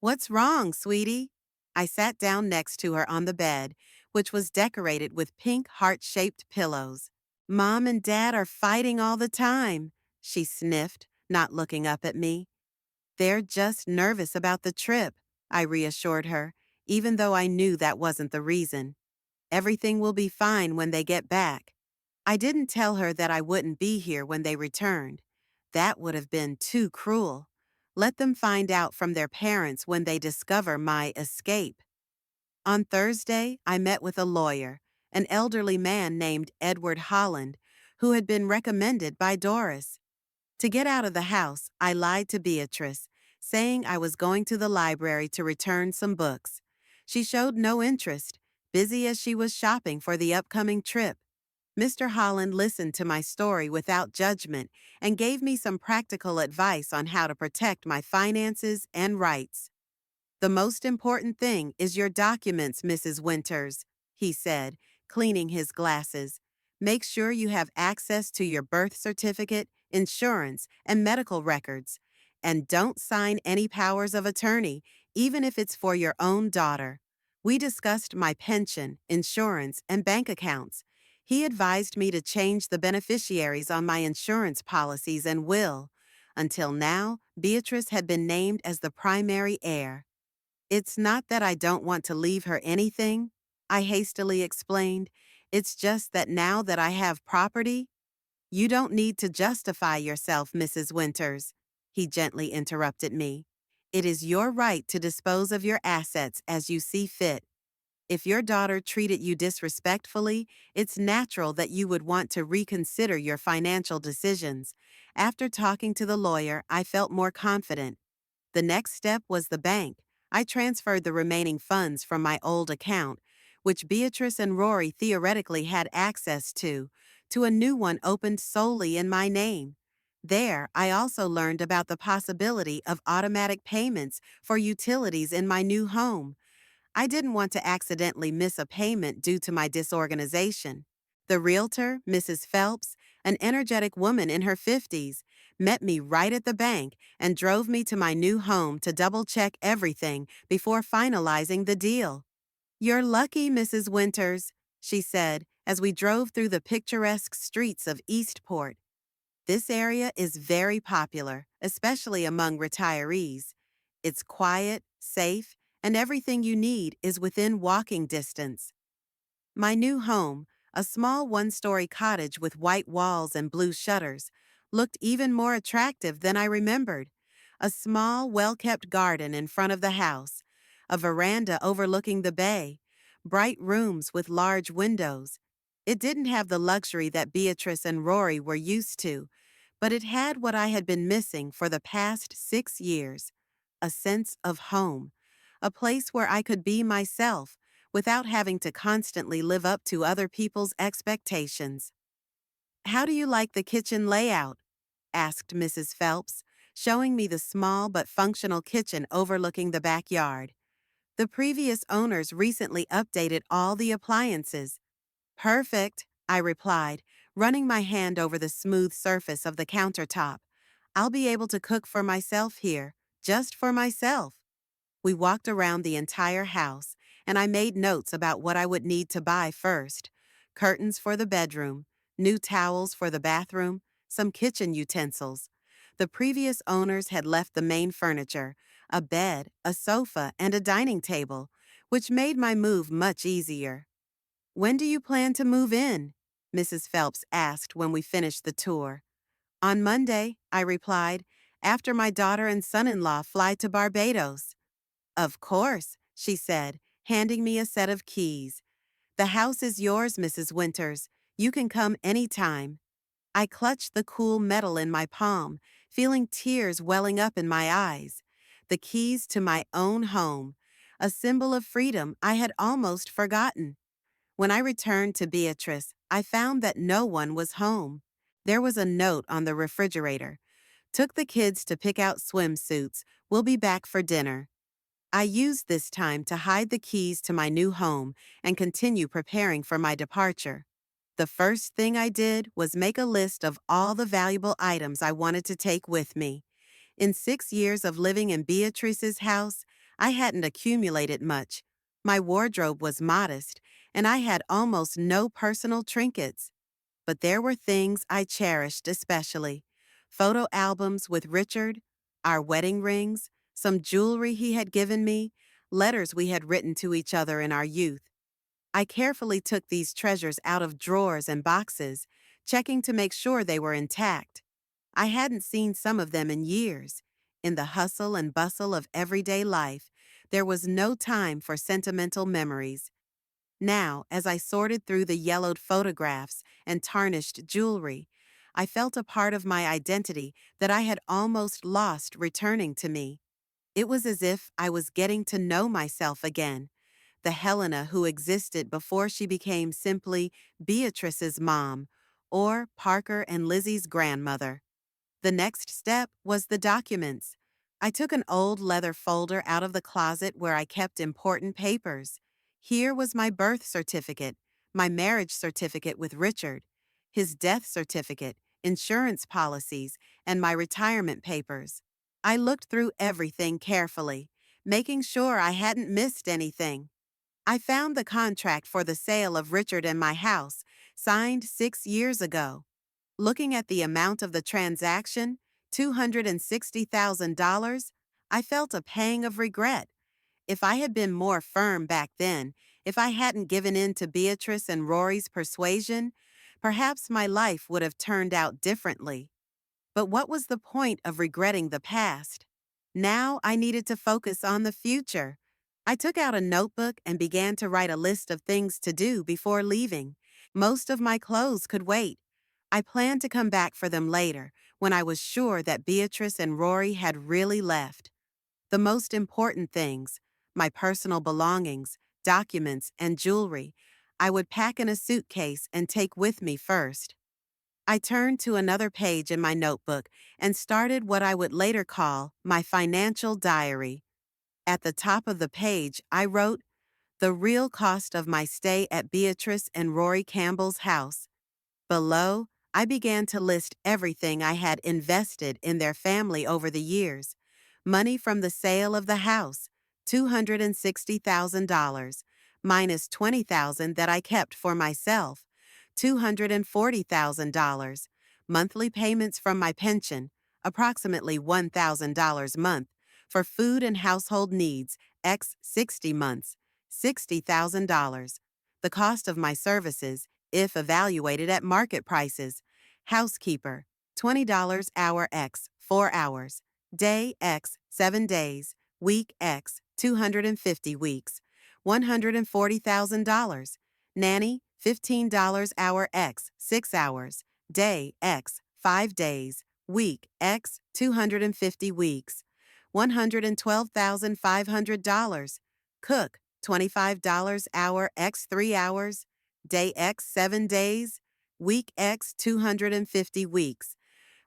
"What's wrong, sweetie?" I sat down next to her on the bed, which was decorated with pink heart-shaped pillows. "Mom and Dad are fighting all the time," she sniffed, not looking up at me. "They're just nervous about the trip," I reassured her, even though I knew that wasn't the reason. "Everything will be fine when they get back." I didn't tell her that I wouldn't be here when they returned. That would have been too cruel. Let them find out from their parents when they discover my escape. On Thursday, I met with a lawyer, an elderly man named Edward Holland, who had been recommended by Doris. To get out of the house, I lied to Beatrice, saying I was going to the library to return some books. She showed no interest, busy as she was shopping for the upcoming trip. Mr. Holland listened to my story without judgment and gave me some practical advice on how to protect my finances and rights. "The most important thing is your documents, Mrs. Winters," he said, cleaning his glasses. "Make sure you have access to your birth certificate, insurance, and medical records. And don't sign any powers of attorney, even if it's for your own daughter." We discussed my pension, insurance, and bank accounts. He advised me to change the beneficiaries on my insurance policies and will. Until now, Beatrice had been named as the primary heir. "It's not that I don't want to leave her anything," I hastily explained. "It's just that now that I have property—" "You don't need to justify yourself, Mrs. Winters." he gently interrupted me. It is your right to dispose of your assets as you see fit. If your daughter treated you disrespectfully, it's natural that you would want to reconsider your financial decisions. After talking to the lawyer, I felt more confident. The next step was the bank. I transferred the remaining funds from my old account, which Beatrice and Rory theoretically had access to a new one opened solely in my name. There, I also learned about the possibility of automatic payments for utilities in my new home. I didn't want to accidentally miss a payment due to my disorganization. The realtor, Mrs. Phelps, an energetic woman in her 50s, met me right at the bank and drove me to my new home to double-check everything before finalizing the deal. "You're lucky, Mrs. Winters," she said as we drove through the picturesque streets of Eastport. This area is very popular, especially among retirees. It's quiet, safe, and everything you need is within walking distance. My new home, a small one-story cottage with white walls and blue shutters, looked even more attractive than I remembered. A small, well-kept garden in front of the house, a veranda overlooking the bay, bright rooms with large windows. It didn't have the luxury that Beatrice and Rory were used to, but it had what I had been missing for the past 6 years, a sense of home, a place where I could be myself without having to constantly live up to other people's expectations. "How do you like the kitchen layout?" asked Mrs. Phelps, showing me the small but functional kitchen overlooking the backyard. The previous owners recently updated all the appliances. "Perfect," I replied, running my hand over the smooth surface of the countertop. "I'll be able to cook for myself here, just for myself." We walked around the entire house, and I made notes about what I would need to buy first: curtains for the bedroom, new towels for the bathroom, some kitchen utensils. The previous owners had left the main furniture, a bed, a sofa, and a dining table, which made my move much easier. "When do you plan to move in?" Mrs. Phelps asked when we finished the tour. "On Monday," I replied, "after my daughter and son-in-law fly to Barbados." "Of course," she said, handing me a set of keys. "The house is yours, Mrs. Winters. You can come any time." I clutched the cool metal in my palm, feeling tears welling up in my eyes. The keys to my own home, a symbol of freedom I had almost forgotten. When I returned to Beatrice, I found that no one was home. There was a note on the refrigerator. "Took the kids to pick out swimsuits. We'll be back for dinner." I used this time to hide the keys to my new home and continue preparing for my departure. The first thing I did was make a list of all the valuable items I wanted to take with me. In 6 years of living in Beatrice's house, I hadn't accumulated much. My wardrobe was modest, and I had almost no personal trinkets. But there were things I cherished especially: photo albums with Richard, our wedding rings, some jewelry he had given me, letters we had written to each other in our youth. I carefully took these treasures out of drawers and boxes, checking to make sure they were intact. I hadn't seen some of them in years. In the hustle and bustle of everyday life, there was no time for sentimental memories. Now, as I sorted through the yellowed photographs and tarnished jewelry, I felt a part of my identity that I had almost lost returning to me. It was as if I was getting to know myself again, the Helena who existed before she became simply Beatrice's mom or Parker and Lizzie's grandmother. The next step was the documents. I took an old leather folder out of the closet where I kept important papers. Here was my birth certificate, my marriage certificate with Richard, his death certificate, insurance policies, and my retirement papers. I looked through everything carefully, making sure I hadn't missed anything. I found the contract for the sale of Richard and my house, signed 6 years ago. Looking at the amount of the transaction, $260,000, I felt a pang of regret. If I had been more firm back then, if I hadn't given in to Beatrice and Rory's persuasion, perhaps my life would have turned out differently. But what was the point of regretting the past? Now I needed to focus on the future. I took out a notebook and began to write a list of things to do before leaving. Most of my clothes could wait. I planned to come back for them later, when I was sure that Beatrice and Rory had really left. The most important things, my personal belongings, documents, and jewelry, I would pack in a suitcase and take with me first. I turned to another page in my notebook and started what I would later call my financial diary. At the top of the page, I wrote, "The real cost of my stay at Beatrice and Rory Campbell's house." Below, I began to list everything I had invested in their family over the years. Money from the sale of the house, $260,000, minus $20,000 that I kept for myself, $240,000. Monthly payments from my pension, approximately $1,000 a month, for food and household needs, x 60 months, $60,000. The cost of my services, if evaluated at market prices. Housekeeper, $20 hour X, 4 hours. Day X, 7 days. Week X, 250 weeks. $140,000. Nanny, $15 hour X, 6 hours. Day X, 5 days. Week X, 250 weeks. $112,500. Cook, $25 hour X, 3 hours. Day X, 7 days. Week X, 250 weeks.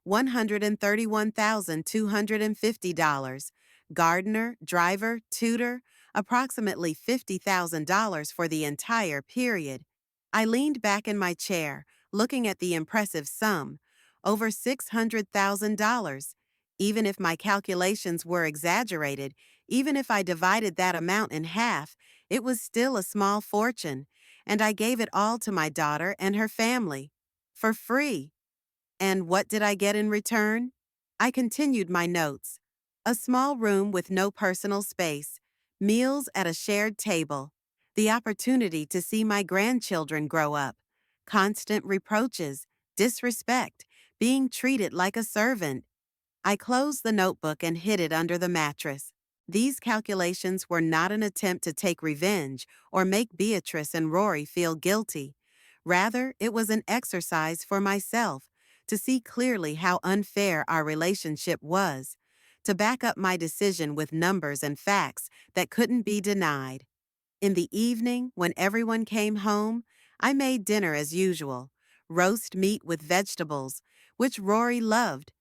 $131,250. Gardener, driver, tutor, approximately $50,000 for the entire period. I leaned back in my chair, looking at the impressive sum, over $600,000. Even if my calculations were exaggerated, even if I divided that amount in half, it was still a small fortune, and I gave it all to my daughter and her family. For free. And what did I get in return? I continued my notes. A small room with no personal space, meals at a shared table, the opportunity to see my grandchildren grow up, constant reproaches, disrespect, being treated like a servant. I closed the notebook and hid it under the mattress. These calculations were not an attempt to take revenge or make Beatrice and Rory feel guilty. Rather, it was an exercise for myself to see clearly how unfair our relationship was, to back up my decision with numbers and facts that couldn't be denied. In the evening, when everyone came home, I made dinner as usual, roast meat with vegetables, which Rory loved.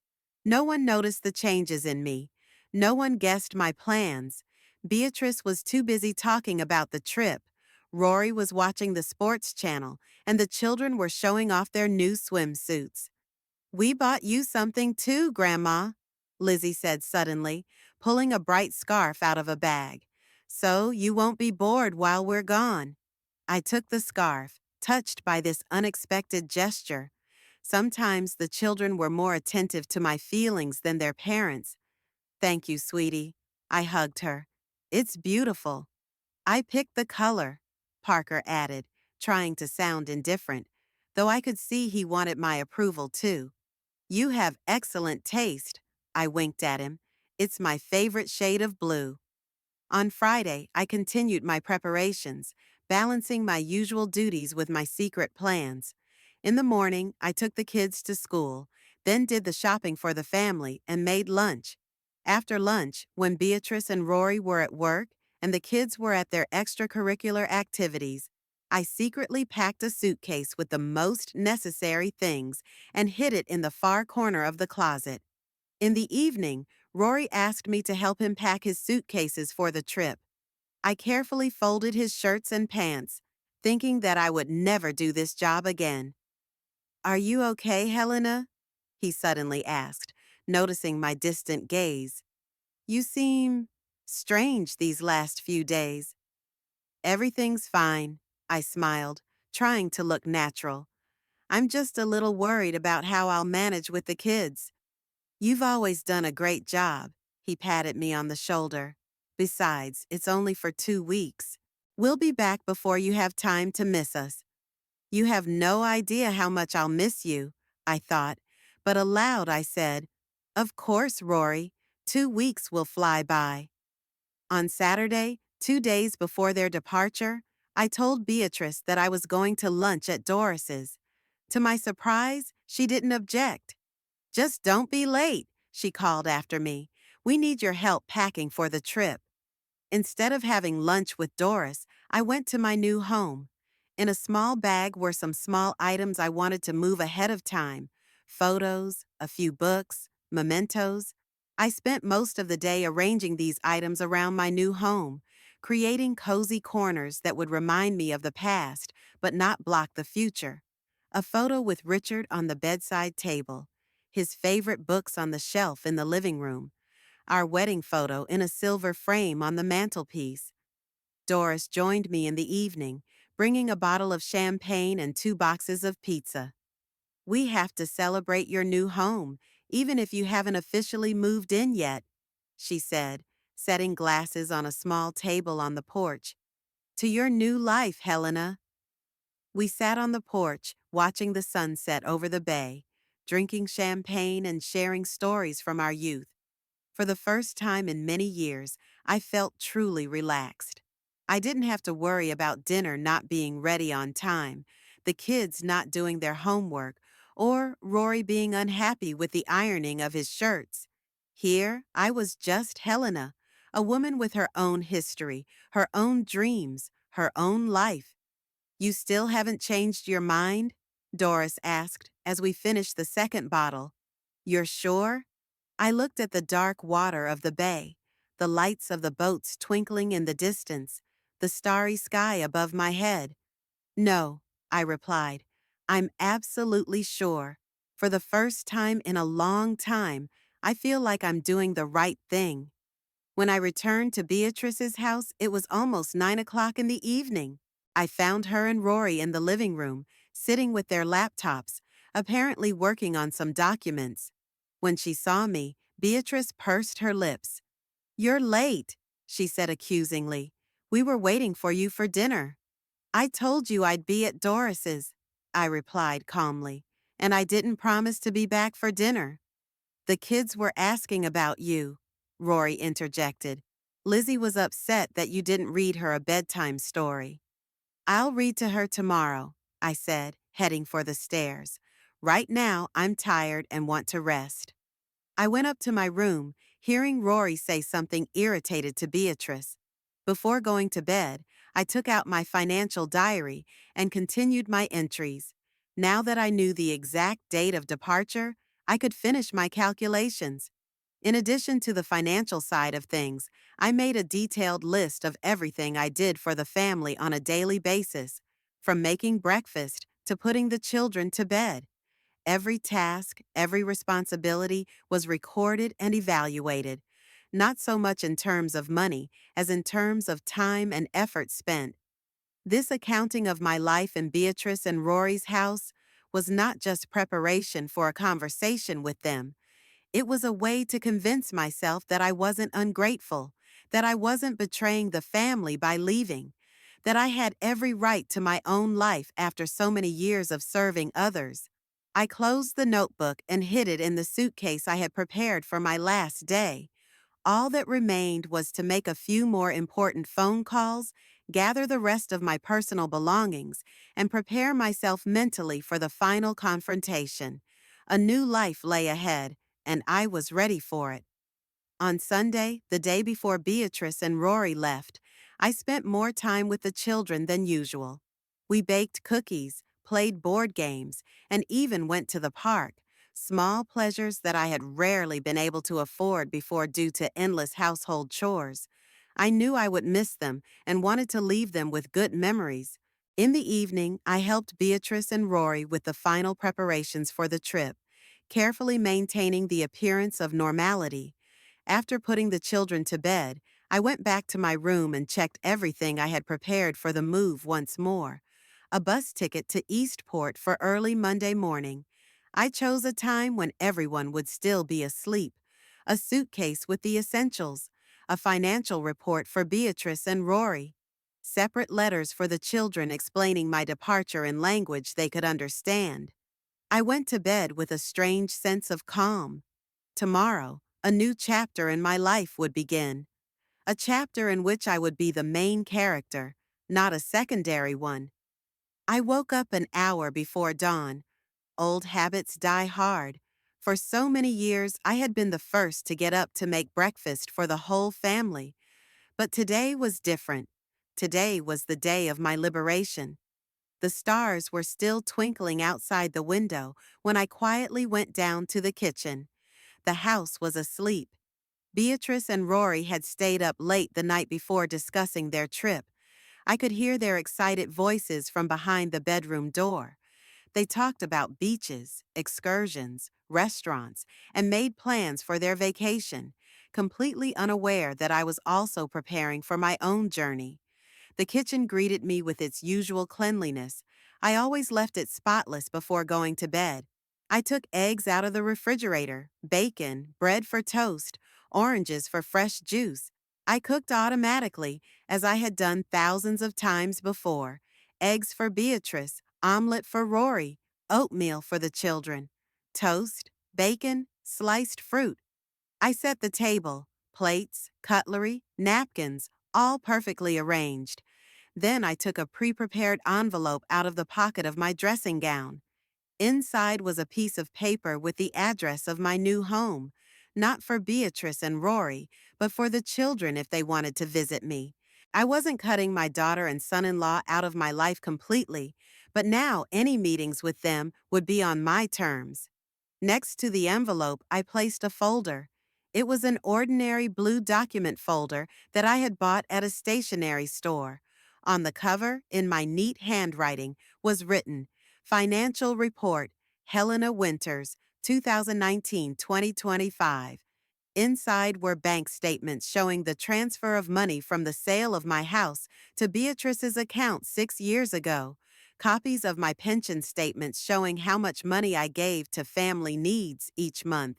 No one noticed the changes in me. No one guessed my plans. Beatrice was too busy talking about the trip. Rory was watching the sports channel, and the children were showing off their new swimsuits. "We bought you something too, Grandma," Lizzie said suddenly, pulling a bright scarf out of a bag. "So you won't be bored while we're gone." I took the scarf, touched by this unexpected gesture. Sometimes the children were more attentive to my feelings than their parents. "Thank you, sweetie." I hugged her. "It's beautiful." "I picked the color," Parker added, trying to sound indifferent, though I could see he wanted my approval too. "You have excellent taste." I winked at him. "It's my favorite shade of blue." On Friday, I continued my preparations, balancing my usual duties with my secret plans. In the morning, I took the kids to school, then did the shopping for the family and made lunch. After lunch, when Beatrice and Rory were at work and the kids were at their extracurricular activities, I secretly packed a suitcase with the most necessary things and hid it in the far corner of the closet. In the evening, Rory asked me to help him pack his suitcases for the trip. I carefully folded his shirts and pants, thinking that I would never do this job again. "Are you okay, Helena?" he suddenly asked, noticing my distant gaze. "You seem strange these last few days." "Everything's fine," I smiled, trying to look natural. "I'm just a little worried about how I'll manage with the kids." "You've always done a great job," he patted me on the shoulder. "Besides, it's only for 2 weeks. We'll be back before you have time to miss us." "You have no idea how much I'll miss you," I thought, but aloud I said, "Of course, Rory, 2 weeks will fly by." On Saturday, 2 days before their departure, I told Beatrice that I was going to lunch at Doris's. To my surprise, she didn't object. "Just don't be late," she called after me. "We need your help packing for the trip." Instead of having lunch with Doris, I went to my new home. In a small bag were some small items I wanted to move ahead of time: photos, a few books, mementos. I spent most of the day arranging these items around my new home, creating cozy corners that would remind me of the past but not block the future. A photo with Richard on the bedside table, his favorite books on the shelf in the living room, our wedding photo in a silver frame on the mantelpiece. Doris joined me in the evening, bringing a bottle of champagne and 2 boxes of pizza. "We have to celebrate your new home, even if you haven't officially moved in yet," she said, setting glasses on a small table on the porch. "To your new life, Helena." We sat on the porch, watching the sunset over the bay, drinking champagne and sharing stories from our youth. For the first time in many years, I felt truly relaxed. I didn't have to worry about dinner not being ready on time, the kids not doing their homework, or Rory being unhappy with the ironing of his shirts. Here, I was just Helena, a woman with her own history, her own dreams, her own life. "You still haven't changed your mind?" Doris asked as we finished the second bottle. "You're sure?" I looked at the dark water of the bay, the lights of the boats twinkling in the distance, the starry sky above my head. "No," I replied. "I'm absolutely sure. For the first time in a long time, I feel like I'm doing the right thing." When I returned to Beatrice's house, it was almost 9 o'clock in the evening. I found her and Rory in the living room, sitting with their laptops, apparently working on some documents. When she saw me, Beatrice pursed her lips. "You're late," she said accusingly. "We were waiting for you for dinner." "I told you I'd be at Doris's," I replied calmly, "and I didn't promise to be back for dinner." "The kids were asking about you," Rory interjected. "Lizzie was upset that you didn't read her a bedtime story." "I'll read to her tomorrow," I said, heading for the stairs. "Right now, I'm tired and want to rest." I went up to my room, hearing Rory say something irritated to Beatrice. Before going to bed, I took out my financial diary and continued my entries. Now that I knew the exact date of departure, I could finish my calculations. In addition to the financial side of things, I made a detailed list of everything I did for the family on a daily basis, from making breakfast to putting the children to bed. Every task, every responsibility was recorded and evaluated, not so much in terms of money as in terms of time and effort spent. This accounting of my life in Beatrice and Rory's house was not just preparation for a conversation with them. It was a way to convince myself that I wasn't ungrateful, that I wasn't betraying the family by leaving, that I had every right to my own life after so many years of serving others. I closed the notebook and hid it in the suitcase I had prepared for my last day. All that remained was to make a few more important phone calls, gather the rest of my personal belongings, and prepare myself mentally for the final confrontation. A new life lay ahead, and I was ready for it. On Sunday, the day before Beatrice and Rory left, I spent more time with the children than usual. We baked cookies, played board games, and even went to the park, small pleasures that I had rarely been able to afford before due to endless household chores. I knew I would miss them and wanted to leave them with good memories. In the evening, I helped Beatrice and Rory with the final preparations for the trip, carefully maintaining the appearance of normality. After putting the children to bed, I went back to my room and checked everything I had prepared for the move once more. A bus ticket to Eastport for early Monday morning. I chose a time when everyone would still be asleep. A suitcase with the essentials. A financial report for Beatrice and Rory. Separate letters for the children explaining my departure in language they could understand. I went to bed with a strange sense of calm. Tomorrow, a new chapter in my life would begin. A chapter in which I would be the main character, not a secondary one. I woke up an hour before dawn. Old habits die hard. For so many years, I had been the first to get up to make breakfast for the whole family. But today was different. Today was the day of my liberation. The stars were still twinkling outside the window when I quietly went down to the kitchen. The house was asleep. Beatrice and Rory had stayed up late the night before discussing their trip. I could hear their excited voices from behind the bedroom door. They talked about beaches, excursions, restaurants, and made plans for their vacation, completely unaware that I was also preparing for my own journey. The kitchen greeted me with its usual cleanliness. I always left it spotless before going to bed. I took eggs out of the refrigerator, bacon, bread for toast, oranges for fresh juice. I cooked automatically, as I had done thousands of times before. Eggs for Beatrice, omelet for Rory, oatmeal for the children. Toast, bacon, sliced fruit. I set the table, plates, cutlery, napkins, all perfectly arranged. Then I took a pre-prepared envelope out of the pocket of my dressing gown. Inside was a piece of paper with the address of my new home, not for Beatrice and Rory, but for the children if they wanted to visit me. I wasn't cutting my daughter and son-in-law out of my life completely, but now any meetings with them would be on my terms. Next to the envelope, I placed a folder. It was an ordinary blue document folder that I had bought at a stationery store. On the cover, in my neat handwriting, was written, Financial Report, Helena Winters, 2019-2025. Inside were bank statements showing the transfer of money from the sale of my house to Beatrice's account 6 years ago, copies of my pension statements showing how much money I gave to family needs each month,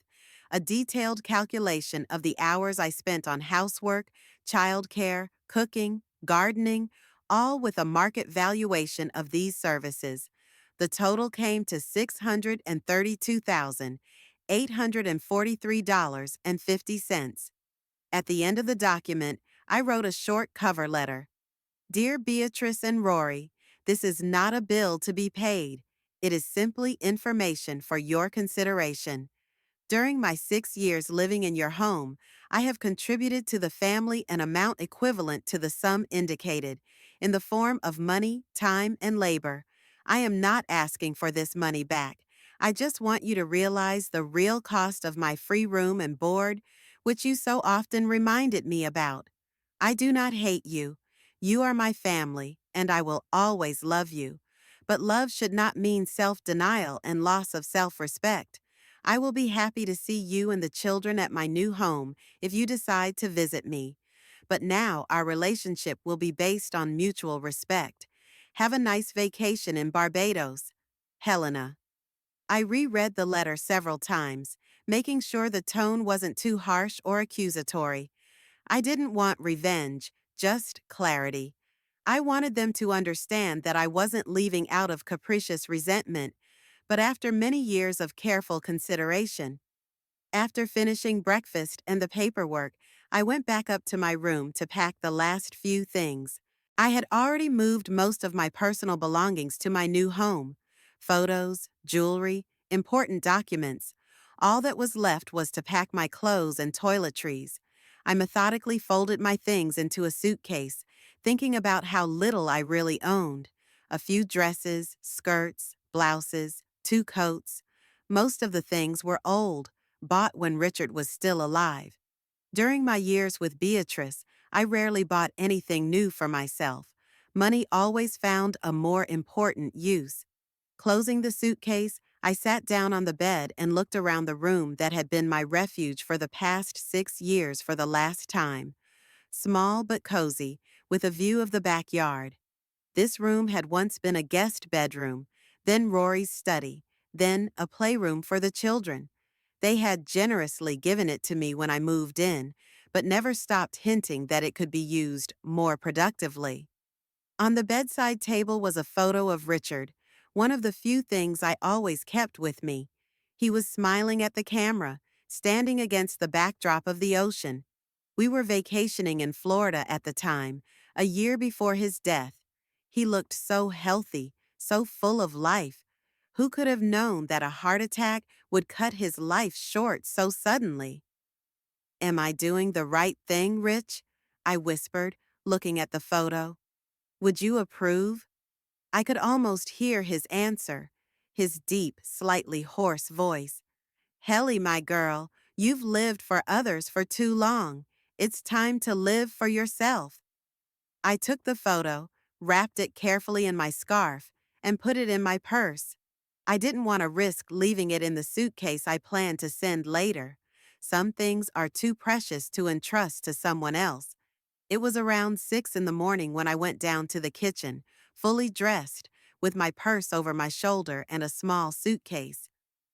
a detailed calculation of the hours I spent on housework, childcare, cooking, gardening, all with a market valuation of these services. The total came to $632,843.50. At the end of the document, I wrote a short cover letter. Dear Beatrice and Rory, this is not a bill to be paid. It is simply information for your consideration. During my 6 years living in your home, I have contributed to the family an amount equivalent to the sum indicated, in the form of money, time, and labor. I am not asking for this money back. I just want you to realize the real cost of my free room and board, which you so often reminded me about. I do not hate you. You are my family, and I will always love you. But love should not mean self-denial and loss of self-respect. I will be happy to see you and the children at my new home if you decide to visit me. But now our relationship will be based on mutual respect. Have a nice vacation in Barbados. Helena. I reread the letter several times, making sure the tone wasn't too harsh or accusatory. I didn't want revenge, just clarity. I wanted them to understand that I wasn't leaving out of capricious resentment, but after many years of careful consideration. After finishing breakfast and the paperwork, I went back up to my room to pack the last few things. I had already moved most of my personal belongings to my new home. Photos, jewelry, important documents. All that was left was to pack my clothes and toiletries. I methodically folded my things into a suitcase, thinking about how little I really owned. A few dresses, skirts, blouses, 2 coats. Most of the things were old, bought when Richard was still alive. During my years with Beatrice, I rarely bought anything new for myself. Money always found a more important use. Closing the suitcase, I sat down on the bed and looked around the room that had been my refuge for the past 6 years for the last time. Small but cozy, with a view of the backyard. This room had once been a guest bedroom, then Rory's study, then a playroom for the children. They had generously given it to me when I moved in, but never stopped hinting that it could be used more productively. On the bedside table was a photo of Richard, one of the few things I always kept with me. He was smiling at the camera, standing against the backdrop of the ocean. We were vacationing in Florida at the time, a year before his death. He looked so healthy, so full of life. Who could have known that a heart attack would cut his life short so suddenly? Am I doing the right thing, Rich? I whispered, looking at the photo. Would you approve? I could almost hear his answer, his deep, slightly hoarse voice. Helly, my girl, you've lived for others for too long. It's time to live for yourself. I took the photo, wrapped it carefully in my scarf, and put it in my purse. I didn't want to risk leaving it in the suitcase I planned to send later. Some things are too precious to entrust to someone else. It was around 6 in the morning when I went down to the kitchen, fully dressed, with my purse over my shoulder and a small suitcase.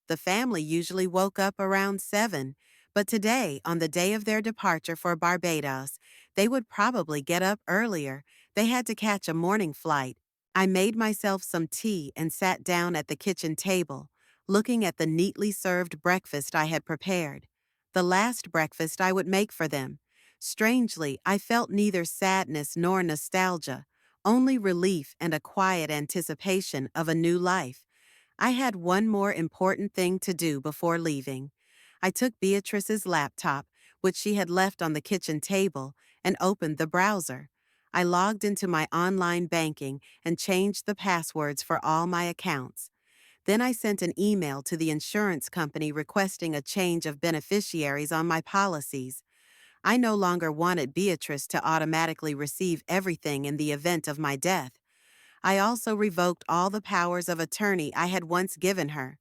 The family usually woke up around 7, but today, on the day of their departure for Barbados, they would probably get up earlier. They had to catch a morning flight. I made myself some tea and sat down at the kitchen table, looking at the neatly served breakfast I had prepared. The last breakfast I would make for them. Strangely, I felt neither sadness nor nostalgia, only relief and a quiet anticipation of a new life. I had one more important thing to do before leaving. I took Beatrice's laptop, which she had left on the kitchen table, and opened the browser. I logged into my online banking and changed the passwords for all my accounts. Then I sent an email to the insurance company requesting a change of beneficiaries on my policies. I no longer wanted Beatrice to automatically receive everything in the event of my death. I also revoked all the powers of attorney I had once given her.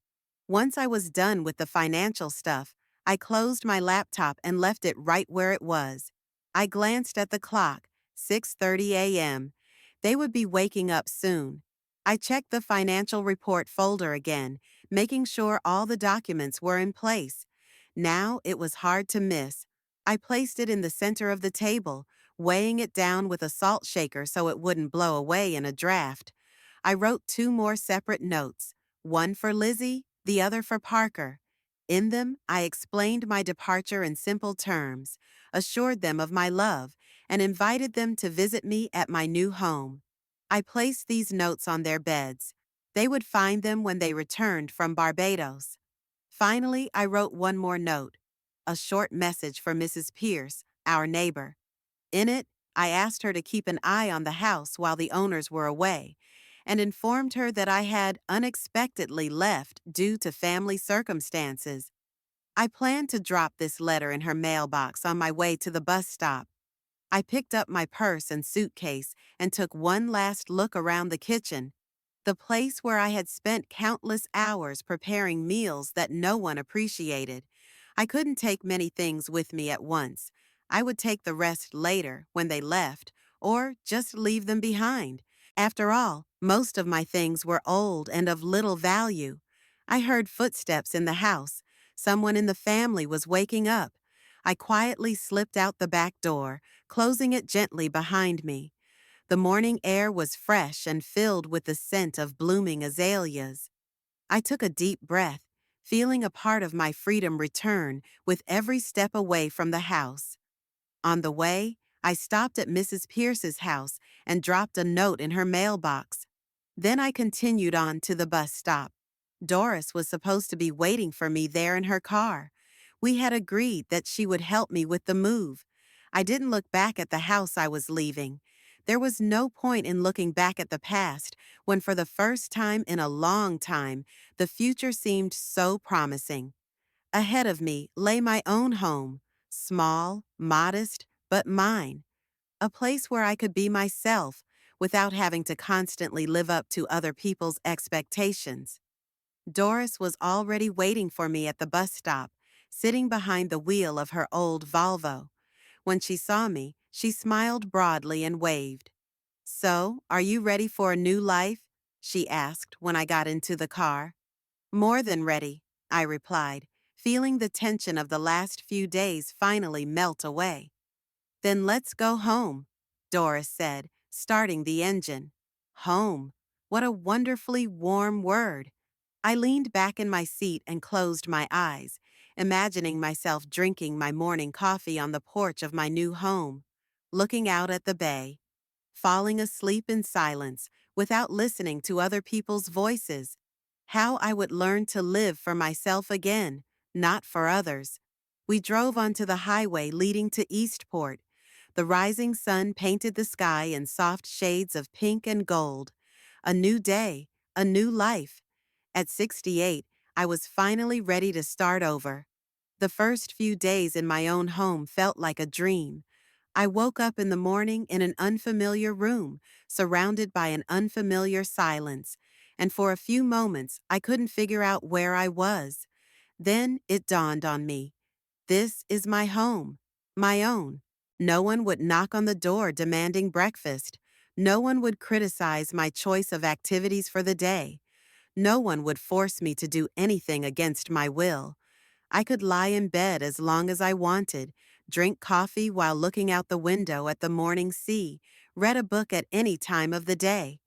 Once I was done with the financial stuff, I closed my laptop and left it right where it was. I glanced at the clock, 6:30 a.m. They would be waking up soon. I checked the financial report folder again, making sure all the documents were in place. Now it was hard to miss. I placed it in the center of the table, weighing it down with a salt shaker so it wouldn't blow away in a draft. I wrote 2 more separate notes, one for Lizzie, the other for Parker. In them, I explained my departure in simple terms, assured them of my love, and invited them to visit me at my new home. I placed these notes on their beds. They would find them when they returned from Barbados. Finally, I wrote one more note, a short message for Mrs. Pierce, our neighbor. In it, I asked her to keep an eye on the house while the owners were away, and informed her that I had unexpectedly left due to family circumstances. I planned to drop this letter in her mailbox on my way to the bus stop. I picked up my purse and suitcase and took one last look around the kitchen, the place where I had spent countless hours preparing meals that no one appreciated. I couldn't take many things with me at once. I would take the rest later, when they left, or just leave them behind. After all, most of my things were old and of little value. I heard footsteps in the house. Someone in the family was waking up. I quietly slipped out the back door, closing it gently behind me. The morning air was fresh and filled with the scent of blooming azaleas. I took a deep breath, feeling a part of my freedom return with every step away from the house. On the way, I stopped at Mrs. Pierce's house and dropped a note in her mailbox. Then I continued on to the bus stop. Doris was supposed to be waiting for me there in her car. We had agreed that she would help me with the move. I didn't look back at the house I was leaving. There was no point in looking back at the past when, for the first time in a long time, the future seemed so promising. Ahead of me lay my own home, small, modest, but mine. A place where I could be myself without having to constantly live up to other people's expectations. Doris was already waiting for me at the bus stop, sitting behind the wheel of her old Volvo. When she saw me, she smiled broadly and waved. "So, are you ready for a new life?" she asked when I got into the car. "More than ready," I replied, feeling the tension of the last few days finally melt away. "Then let's go home," Doris said, starting the engine. Home. What a wonderfully warm word. I leaned back in my seat and closed my eyes, imagining myself drinking my morning coffee on the porch of my new home, looking out at the bay, falling asleep in silence without listening to other people's voices. How I would learn to live for myself again, not for others. We drove onto the highway leading to Eastport. The rising sun painted the sky in soft shades of pink and gold. A new day, a new life. At 68, I was finally ready to start over. The first few days in my own home felt like a dream. I woke up in the morning in an unfamiliar room, surrounded by an unfamiliar silence, and for a few moments I couldn't figure out where I was. Then it dawned on me. This is my home, my own. No one would knock on the door demanding breakfast. No one would criticize my choice of activities for the day. No one would force me to do anything against my will. I could lie in bed as long as I wanted, drink coffee while looking out the window at the morning sea, read a book at any time of the day.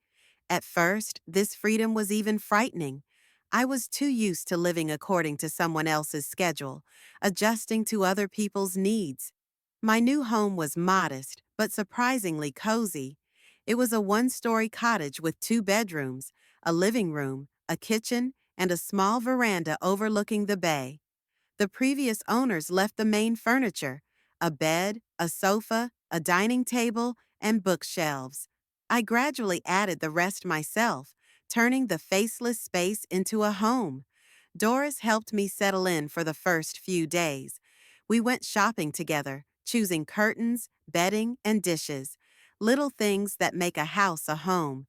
At first, this freedom was even frightening. I was too used to living according to someone else's schedule, adjusting to other people's needs. My new home was modest, but surprisingly cozy. It was a one-story cottage with two bedrooms, a living room, a kitchen, and a small veranda overlooking the bay. The previous owners left the main furniture, a bed, a sofa, a dining table, and bookshelves. I gradually added the rest myself, turning the faceless space into a home. Doris helped me settle in for the first few days. We went shopping together, choosing curtains, bedding, and dishes, little things that make a house a home.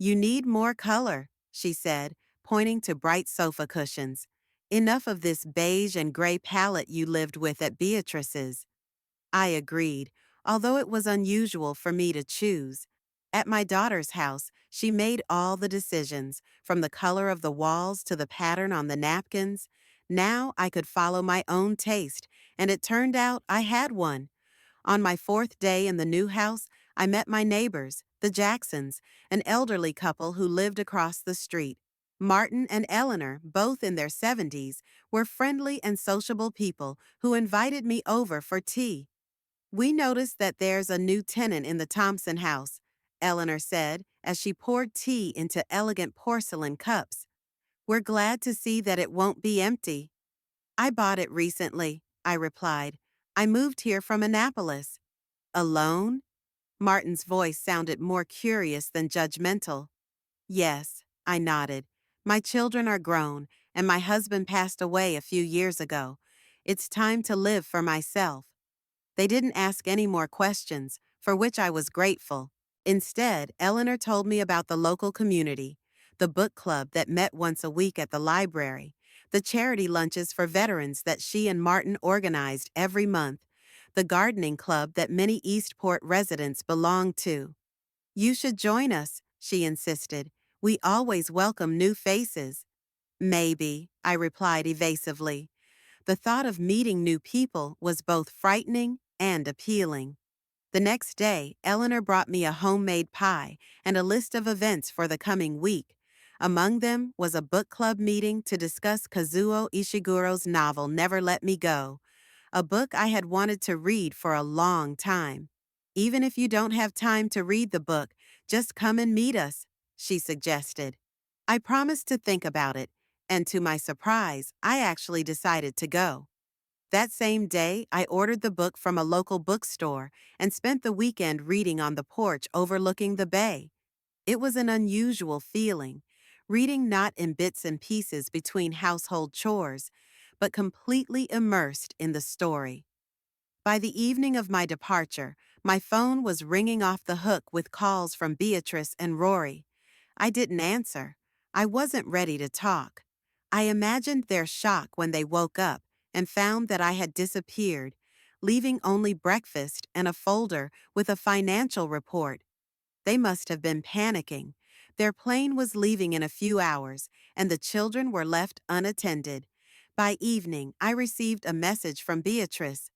You need more color, she said, pointing to bright sofa cushions. Enough of this beige and gray palette you lived with at Beatrice's. I agreed, although it was unusual for me to choose. At my daughter's house, she made all the decisions, from the color of the walls to the pattern on the napkins. Now I could follow my own taste, and it turned out I had one. On my fourth day in the new house, I met my neighbors, the Jacksons, an elderly couple who lived across the street. Martin and Eleanor, both in their 70s, were friendly and sociable people who invited me over for tea. "We noticed that there's a new tenant in the Thompson house," Eleanor said as she poured tea into elegant porcelain cups. "We're glad to see that it won't be empty." "I bought it recently," I replied. "I moved here from Annapolis." "Alone?" Martin's voice sounded more curious than judgmental. "Yes," I nodded. "My children are grown, and my husband passed away a few years ago. It's time to live for myself." They didn't ask any more questions, for which I was grateful. Instead, Eleanor told me about the local community, the book club that met once a week at the library, the charity lunches for veterans that she and Martin organized every month, the gardening club that many Eastport residents belong to. "You should join us," she insisted. "We always welcome new faces." "Maybe," I replied evasively. The thought of meeting new people was both frightening and appealing. The next day, Eleanor brought me a homemade pie and a list of events for the coming week. Among them was a book club meeting to discuss Kazuo Ishiguro's novel Never Let Me Go, a book I had wanted to read for a long time. "Even if you don't have time to read the book, just come and meet us," she suggested. I promised to think about it, and to my surprise, I actually decided to go. That same day, I ordered the book from a local bookstore and spent the weekend reading on the porch overlooking the bay. It was an unusual feeling, reading not in bits and pieces between household chores, but completely immersed in the story. By the evening of my departure, my phone was ringing off the hook with calls from Beatrice and Rory. I didn't answer. I wasn't ready to talk. I imagined their shock when they woke up and found that I had disappeared, leaving only breakfast and a folder with a financial report. They must have been panicking. Their plane was leaving in a few hours, and the children were left unattended. By evening, I received a message from Beatrice.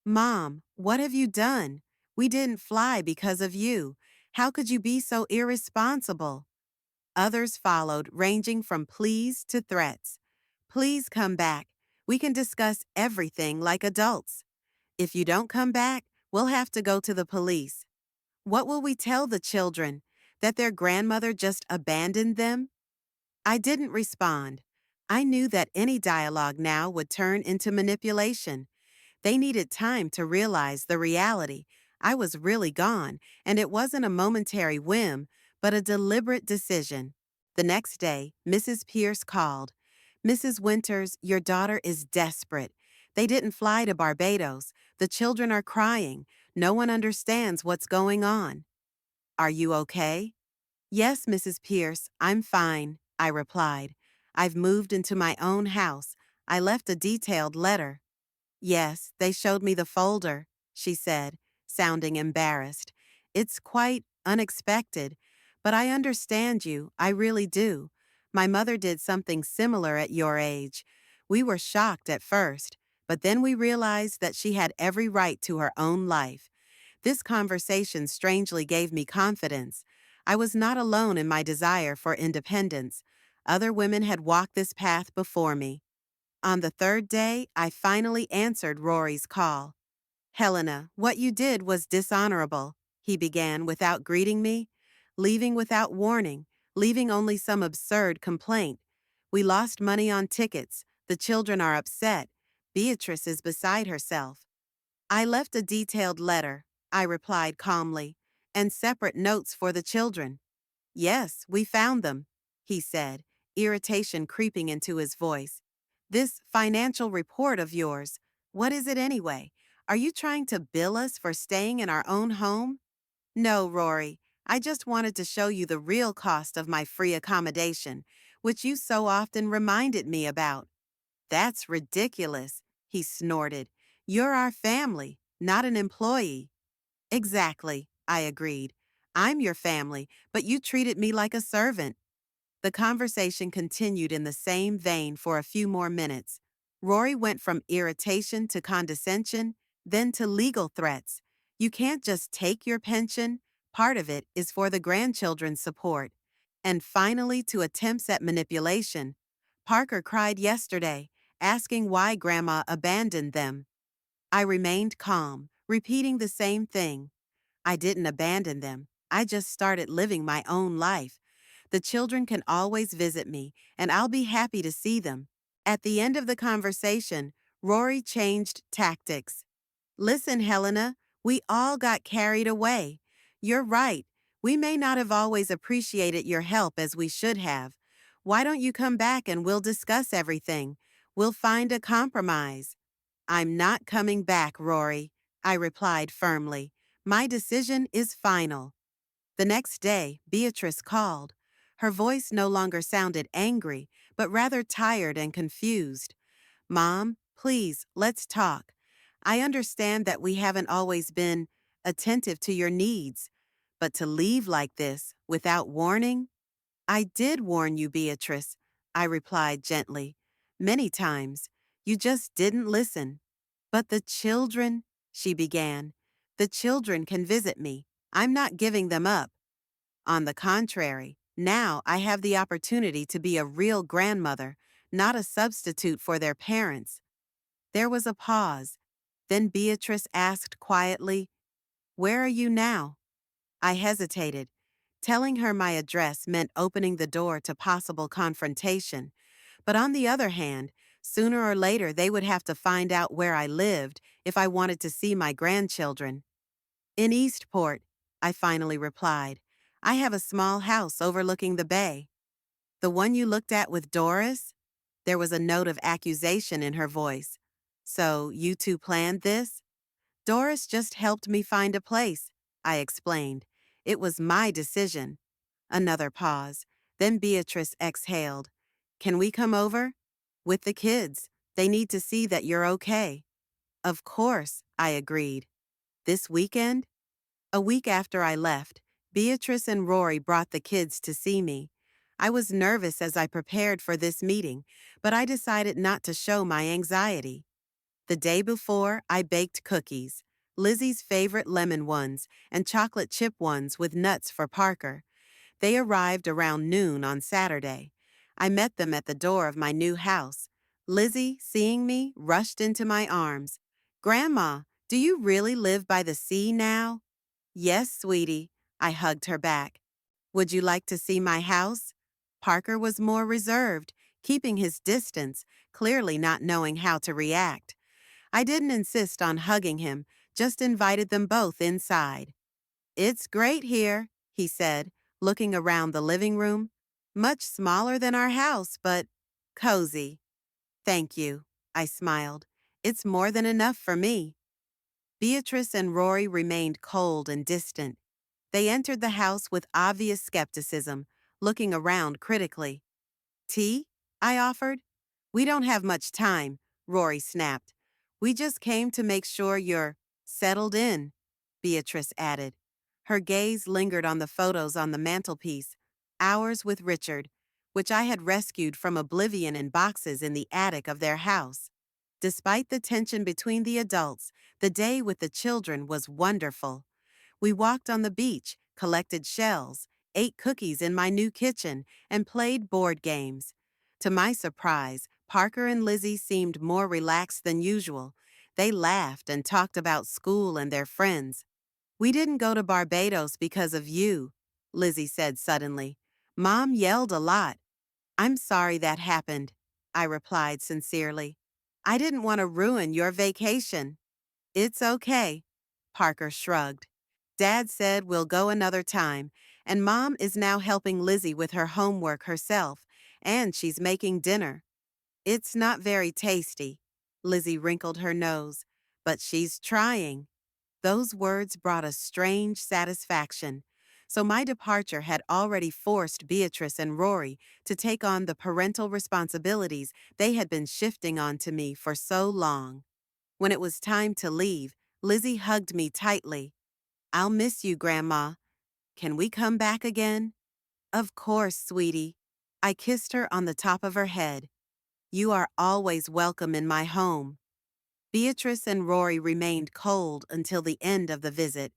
"Mom, what have you done? We didn't fly because of you. How could you be so irresponsible?" Others followed, ranging from pleas to threats. Please come back. We can discuss everything like adults. If you don't come back, we'll have to go to the police. What will we tell the children? That their grandmother just abandoned them? I didn't respond. I knew that any dialogue now would turn into manipulation. They needed time to realize the reality. I was really gone, and it wasn't a momentary whim, but a deliberate decision. The next day, Mrs. Pierce called. Mrs. Winters, your daughter is desperate. They didn't fly to Barbados. The children are crying. No one understands what's going on. Are you okay? Yes, Mrs. Pierce, I'm fine, I replied. I've moved into my own house. I left a detailed letter. Yes, they showed me the folder, she said, sounding embarrassed. It's quite unexpected, but I understand you, I really do. My mother did something similar at your age. We were shocked at first, but then we realized that she had every right to her own life. This conversation strangely gave me confidence. I was not alone in my desire for independence. Other women had walked this path before me. On the third day, I finally answered Rory's call. Helena, what you did was dishonorable, he began without greeting me, leaving without warning, leaving only some absurd complaint. We lost money on tickets. The children are upset. Beatrice is beside herself. I left a detailed letter, I replied calmly, and separate notes for the children. Yes, we found them, he said, irritation creeping into his voice. This financial report of yours, what is it anyway? Are you trying to bill us for staying in our own home? No, Rory, I just wanted to show you the real cost of my free accommodation, which you so often reminded me about. That's ridiculous, he snorted. You're our family, not an employee. Exactly, I agreed. I'm your family, but you treated me like a servant. The conversation continued in the same vein for a few more minutes. Rory went from irritation to condescension, then to legal threats. You can't just take your pension. Part of it is for the grandchildren's support. And finally to attempts at manipulation. Parker cried yesterday, asking why Grandma abandoned them. I remained calm, repeating the same thing. I didn't abandon them. I just started living my own life. The children can always visit me, and I'll be happy to see them. At the end of the conversation, Rory changed tactics. Listen, Helena, we all got carried away. You're right. We may not have always appreciated your help as we should have. Why don't you come back and we'll discuss everything? We'll find a compromise. I'm not coming back, Rory, I replied firmly. My decision is final. The next day, Beatrice called. Her voice no longer sounded angry, but rather tired and confused. Mom, please, let's talk. I understand that we haven't always been attentive to your needs, but to leave like this, without warning? I did warn you, Beatrice, I replied gently. Many times. You just didn't listen. But the children, she began. The children can visit me. I'm not giving them up. On the contrary, now I have the opportunity to be a real grandmother, not a substitute for their parents. There was a pause. Then Beatrice asked quietly, Where are you now? I hesitated. Telling her my address meant opening the door to possible confrontation. But on the other hand, sooner or later they would have to find out where I lived if I wanted to see my grandchildren. In Eastport, I finally replied. I have a small house overlooking the bay. The one you looked at with Doris? There was a note of accusation in her voice. So you two planned this? Doris just helped me find a place, I explained. It was my decision. Another pause. Then Beatrice exhaled. Can we come over? With the kids. They need to see that you're okay. Of course, I agreed. This weekend? A week after I left, Beatrice and Rory brought the kids to see me. I was nervous as I prepared for this meeting, but I decided not to show my anxiety. The day before, I baked cookies, Lizzie's favorite lemon ones and chocolate chip ones with nuts for Parker. They arrived around noon on Saturday. I met them at the door of my new house. Lizzie, seeing me, rushed into my arms. Grandma, do you really live by the sea now? Yes, sweetie, I hugged her back. Would you like to see my house? Parker was more reserved, keeping his distance, clearly not knowing how to react. I didn't insist on hugging him, just invited them both inside. It's great here, he said, looking around the living room. Much smaller than our house, but cozy. Thank you, I smiled. It's more than enough for me. Beatrice and Rory remained cold and distant. They entered the house with obvious skepticism, looking around critically. Tea? I offered. We don't have much time, Rory snapped. We just came to make sure you're settled in, Beatrice added. Her gaze lingered on the photos on the mantelpiece, ours with Richard, which I had rescued from oblivion in boxes in the attic of their house. Despite the tension between the adults, the day with the children was wonderful. We walked on the beach, collected shells, ate cookies in my new kitchen, and played board games. To my surprise, Parker and Lizzie seemed more relaxed than usual. They laughed and talked about school and their friends. We didn't go to Barbados because of you, Lizzie said suddenly. Mom yelled a lot. I'm sorry that happened, I replied sincerely. I didn't want to ruin your vacation. It's okay, Parker shrugged. Dad said we'll go another time, and Mom is now helping Lizzie with her homework herself, and she's making dinner. It's not very tasty, Lizzie wrinkled her nose, but she's trying. Those words brought a strange satisfaction. So my departure had already forced Beatrice and Rory to take on the parental responsibilities they had been shifting onto me for so long. When it was time to leave, Lizzie hugged me tightly. I'll miss you, Grandma. Can we come back again? Of course, sweetie. I kissed her on the top of her head. You are always welcome in my home. Beatrice and Rory remained cold until the end of the visit,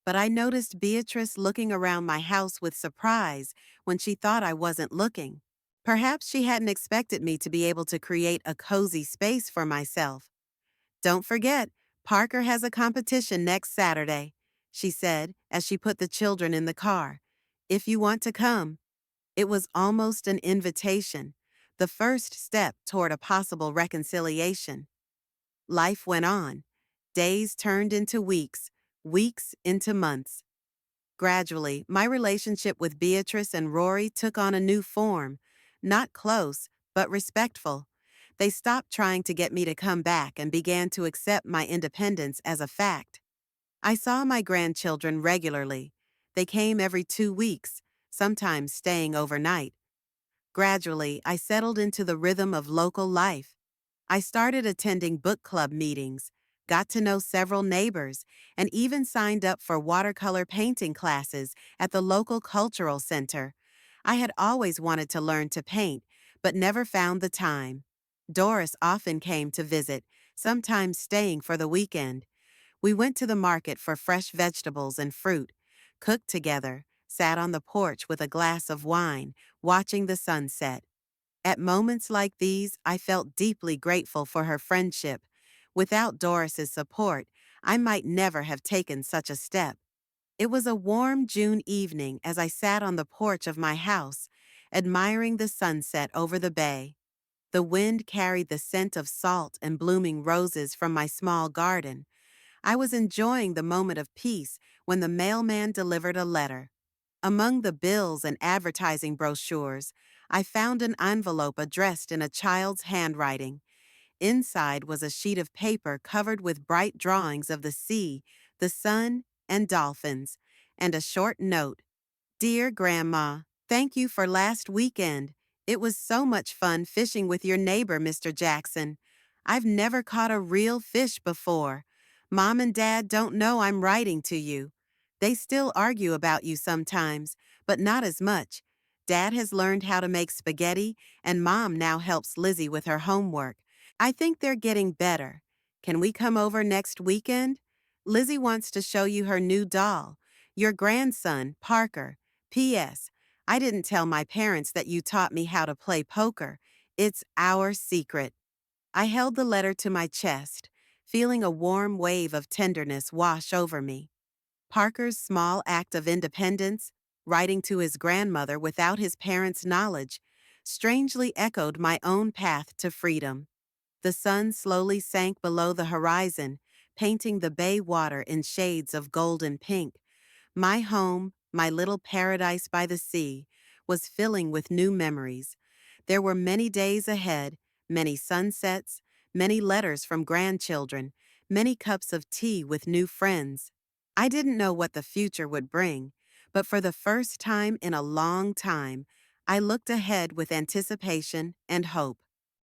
but I noticed Beatrice looking around my house with surprise when she thought I wasn't looking. Perhaps she hadn't expected me to be able to create a cozy space for myself. Don't forget, Parker has a competition next Saturday, she said as she put the children in the car. If you want to come. It was almost an invitation, the first step toward a possible reconciliation. Life went on. Days turned into weeks, weeks into months. Gradually, my relationship with Beatrice and Rory took on a new form, not close, but respectful. They stopped trying to get me to come back and began to accept my independence as a fact. I saw my grandchildren regularly. They came every 2 weeks, sometimes staying overnight. Gradually, I settled into the rhythm of local life. I started attending book club meetings, got to know several neighbors, and even signed up for watercolor painting classes at the local cultural center. I had always wanted to learn to paint, but never found the time. Doris often came to visit, sometimes staying for the weekend. We went to the market for fresh vegetables and fruit, cooked together, sat on the porch with a glass of wine, watching the sunset. At moments like these, I felt deeply grateful for her friendship. Without Doris's support, I might never have taken such a step. It was a warm June evening as I sat on the porch of my house, admiring the sunset over the bay. The wind carried the scent of salt and blooming roses from my small garden. I was enjoying the moment of peace when the mailman delivered a letter. Among the bills and advertising brochures, I found an envelope addressed in a child's handwriting. Inside was a sheet of paper covered with bright drawings of the sea, the sun, and dolphins, and a short note. Dear Grandma, thank you for last weekend. It was so much fun fishing with your neighbor, Mr. Jackson. I've never caught a real fish before. Mom and Dad don't know I'm writing to you. They still argue about you sometimes, but not as much. Dad has learned how to make spaghetti, and Mom now helps Lizzie with her homework. I think they're getting better. Can we come over next weekend? Lizzie wants to show you her new doll. Your grandson, Parker. P.S. I didn't tell my parents that you taught me how to play poker. It's our secret. I held the letter to my chest, feeling a warm wave of tenderness wash over me. Parker's small act of independence, writing to his grandmother without his parents' knowledge, strangely echoed my own path to freedom. The sun slowly sank below the horizon, painting the bay water in shades of golden pink. My home, my little paradise by the sea, was filling with new memories. There were many days ahead, many sunsets, many letters from grandchildren, many cups of tea with new friends. I didn't know what the future would bring, but for the first time in a long time, I looked ahead with anticipation and hope.